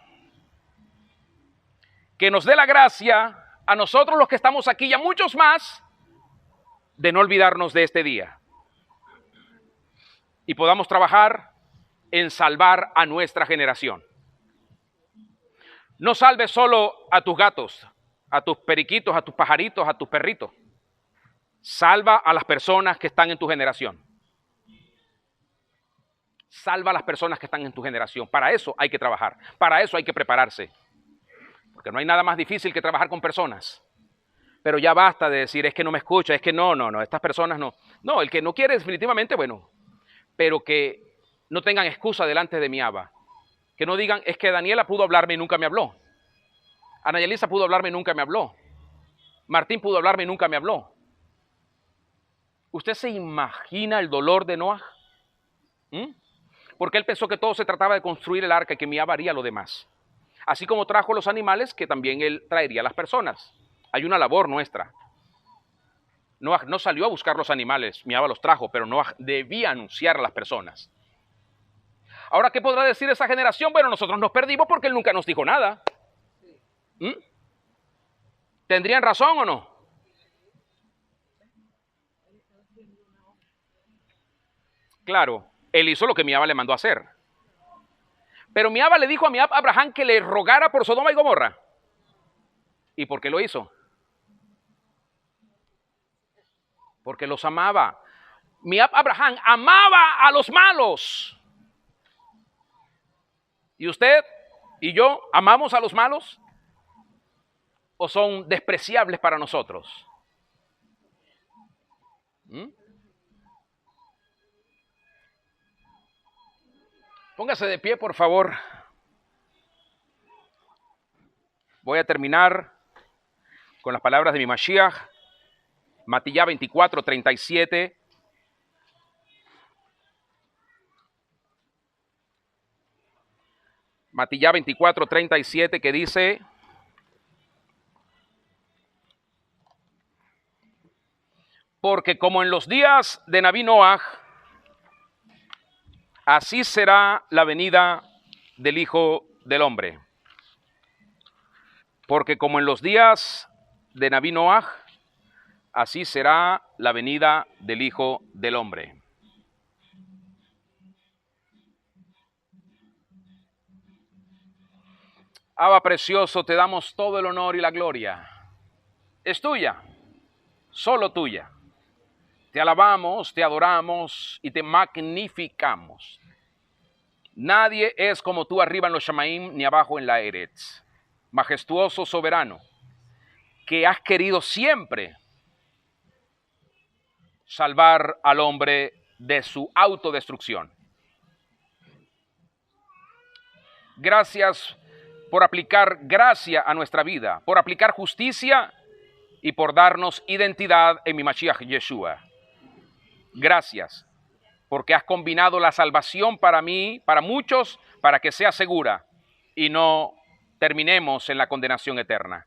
que nos dé la gracia a nosotros los que estamos aquí y a muchos más, de no olvidarnos de este día y podamos trabajar en salvar a nuestra generación. No salves solo a tus gatos, a tus periquitos, a tus pajaritos, a tus perritos. Salva a las personas que están en tu generación. Salva a las personas que están en tu generación. Para eso hay que trabajar, para eso hay que prepararse. Porque no hay nada más difícil que trabajar con personas. Pero ya basta de decir, es que no me escucha, es que no, estas personas no. No, el que no quiere definitivamente, bueno, pero que no tengan excusa delante de mi Abba. Que no digan, es que Daniela pudo hablarme y nunca me habló. Ana Yelisa pudo hablarme y nunca me habló. Martín pudo hablarme y nunca me habló. ¿Usted se imagina el dolor de Noah? Porque él pensó que todo se trataba de construir el arca y que mi Abba haría lo demás. Así como trajo los animales, que también él traería a las personas. Hay una labor nuestra. Noah no salió a buscar los animales, mi Abba los trajo, pero Noah debía anunciar a las personas. Ahora, ¿qué podrá decir esa generación? Bueno, nosotros nos perdimos porque él nunca nos dijo nada. ¿Tendrían razón o no? Claro, Él hizo lo que Miaba le mandó a hacer. Pero Miaba le dijo a Abraham que le rogara por Sodoma y Gomorra. ¿Y por qué lo hizo? Porque los amaba. Abraham amaba a los malos. ¿Y usted y yo amamos a los malos? ¿O son despreciables para nosotros? Póngase de pie, por favor. Voy a terminar con las palabras de mi Mashiach, Matillá 24:37. Matillá 24:37, que dice: porque como en los días de Nabí Noaj, así será la venida del Hijo del Hombre. Porque como en los días de Nabí Noaj, así será la venida del Hijo del Hombre. Abba precioso, te damos todo el honor y la gloria. Es tuya, solo tuya. Te alabamos, te adoramos y te magnificamos. Nadie es como tú arriba en los Shamaim ni abajo en la Eretz. Majestuoso, soberano, que has querido siempre salvar al hombre de su autodestrucción. Gracias por aplicar gracia a nuestra vida, por aplicar justicia y por darnos identidad en mi Mashiach Yeshua. Gracias, porque has combinado la salvación para mí, para muchos, para que sea segura y no terminemos en la condenación eterna.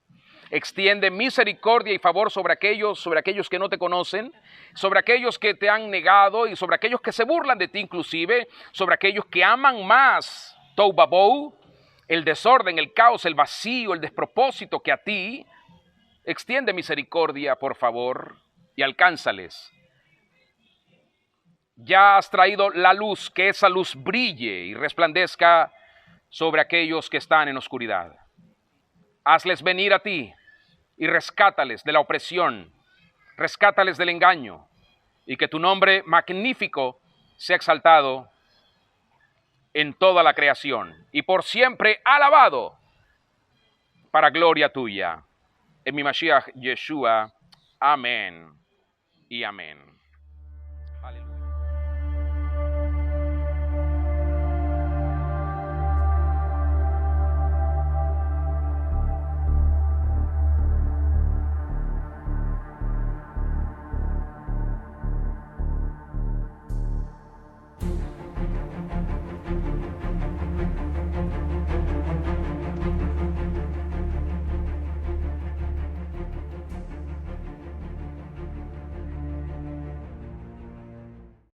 Extiende misericordia y favor sobre aquellos que no te conocen, sobre aquellos que te han negado y sobre aquellos que se burlan de ti inclusive, sobre aquellos que aman más Tohu Vabohu, el desorden, el caos, el vacío, el despropósito que a ti. Extiende misericordia, por favor, y alcánzales. Ya has traído la luz, que esa luz brille y resplandezca sobre aquellos que están en oscuridad. Hazles venir a ti y rescátales de la opresión, rescátales del engaño, y que tu nombre magnífico sea exaltado en toda la creación y por siempre alabado para gloria tuya. En mi Mashiach Yeshua. Amén y amén.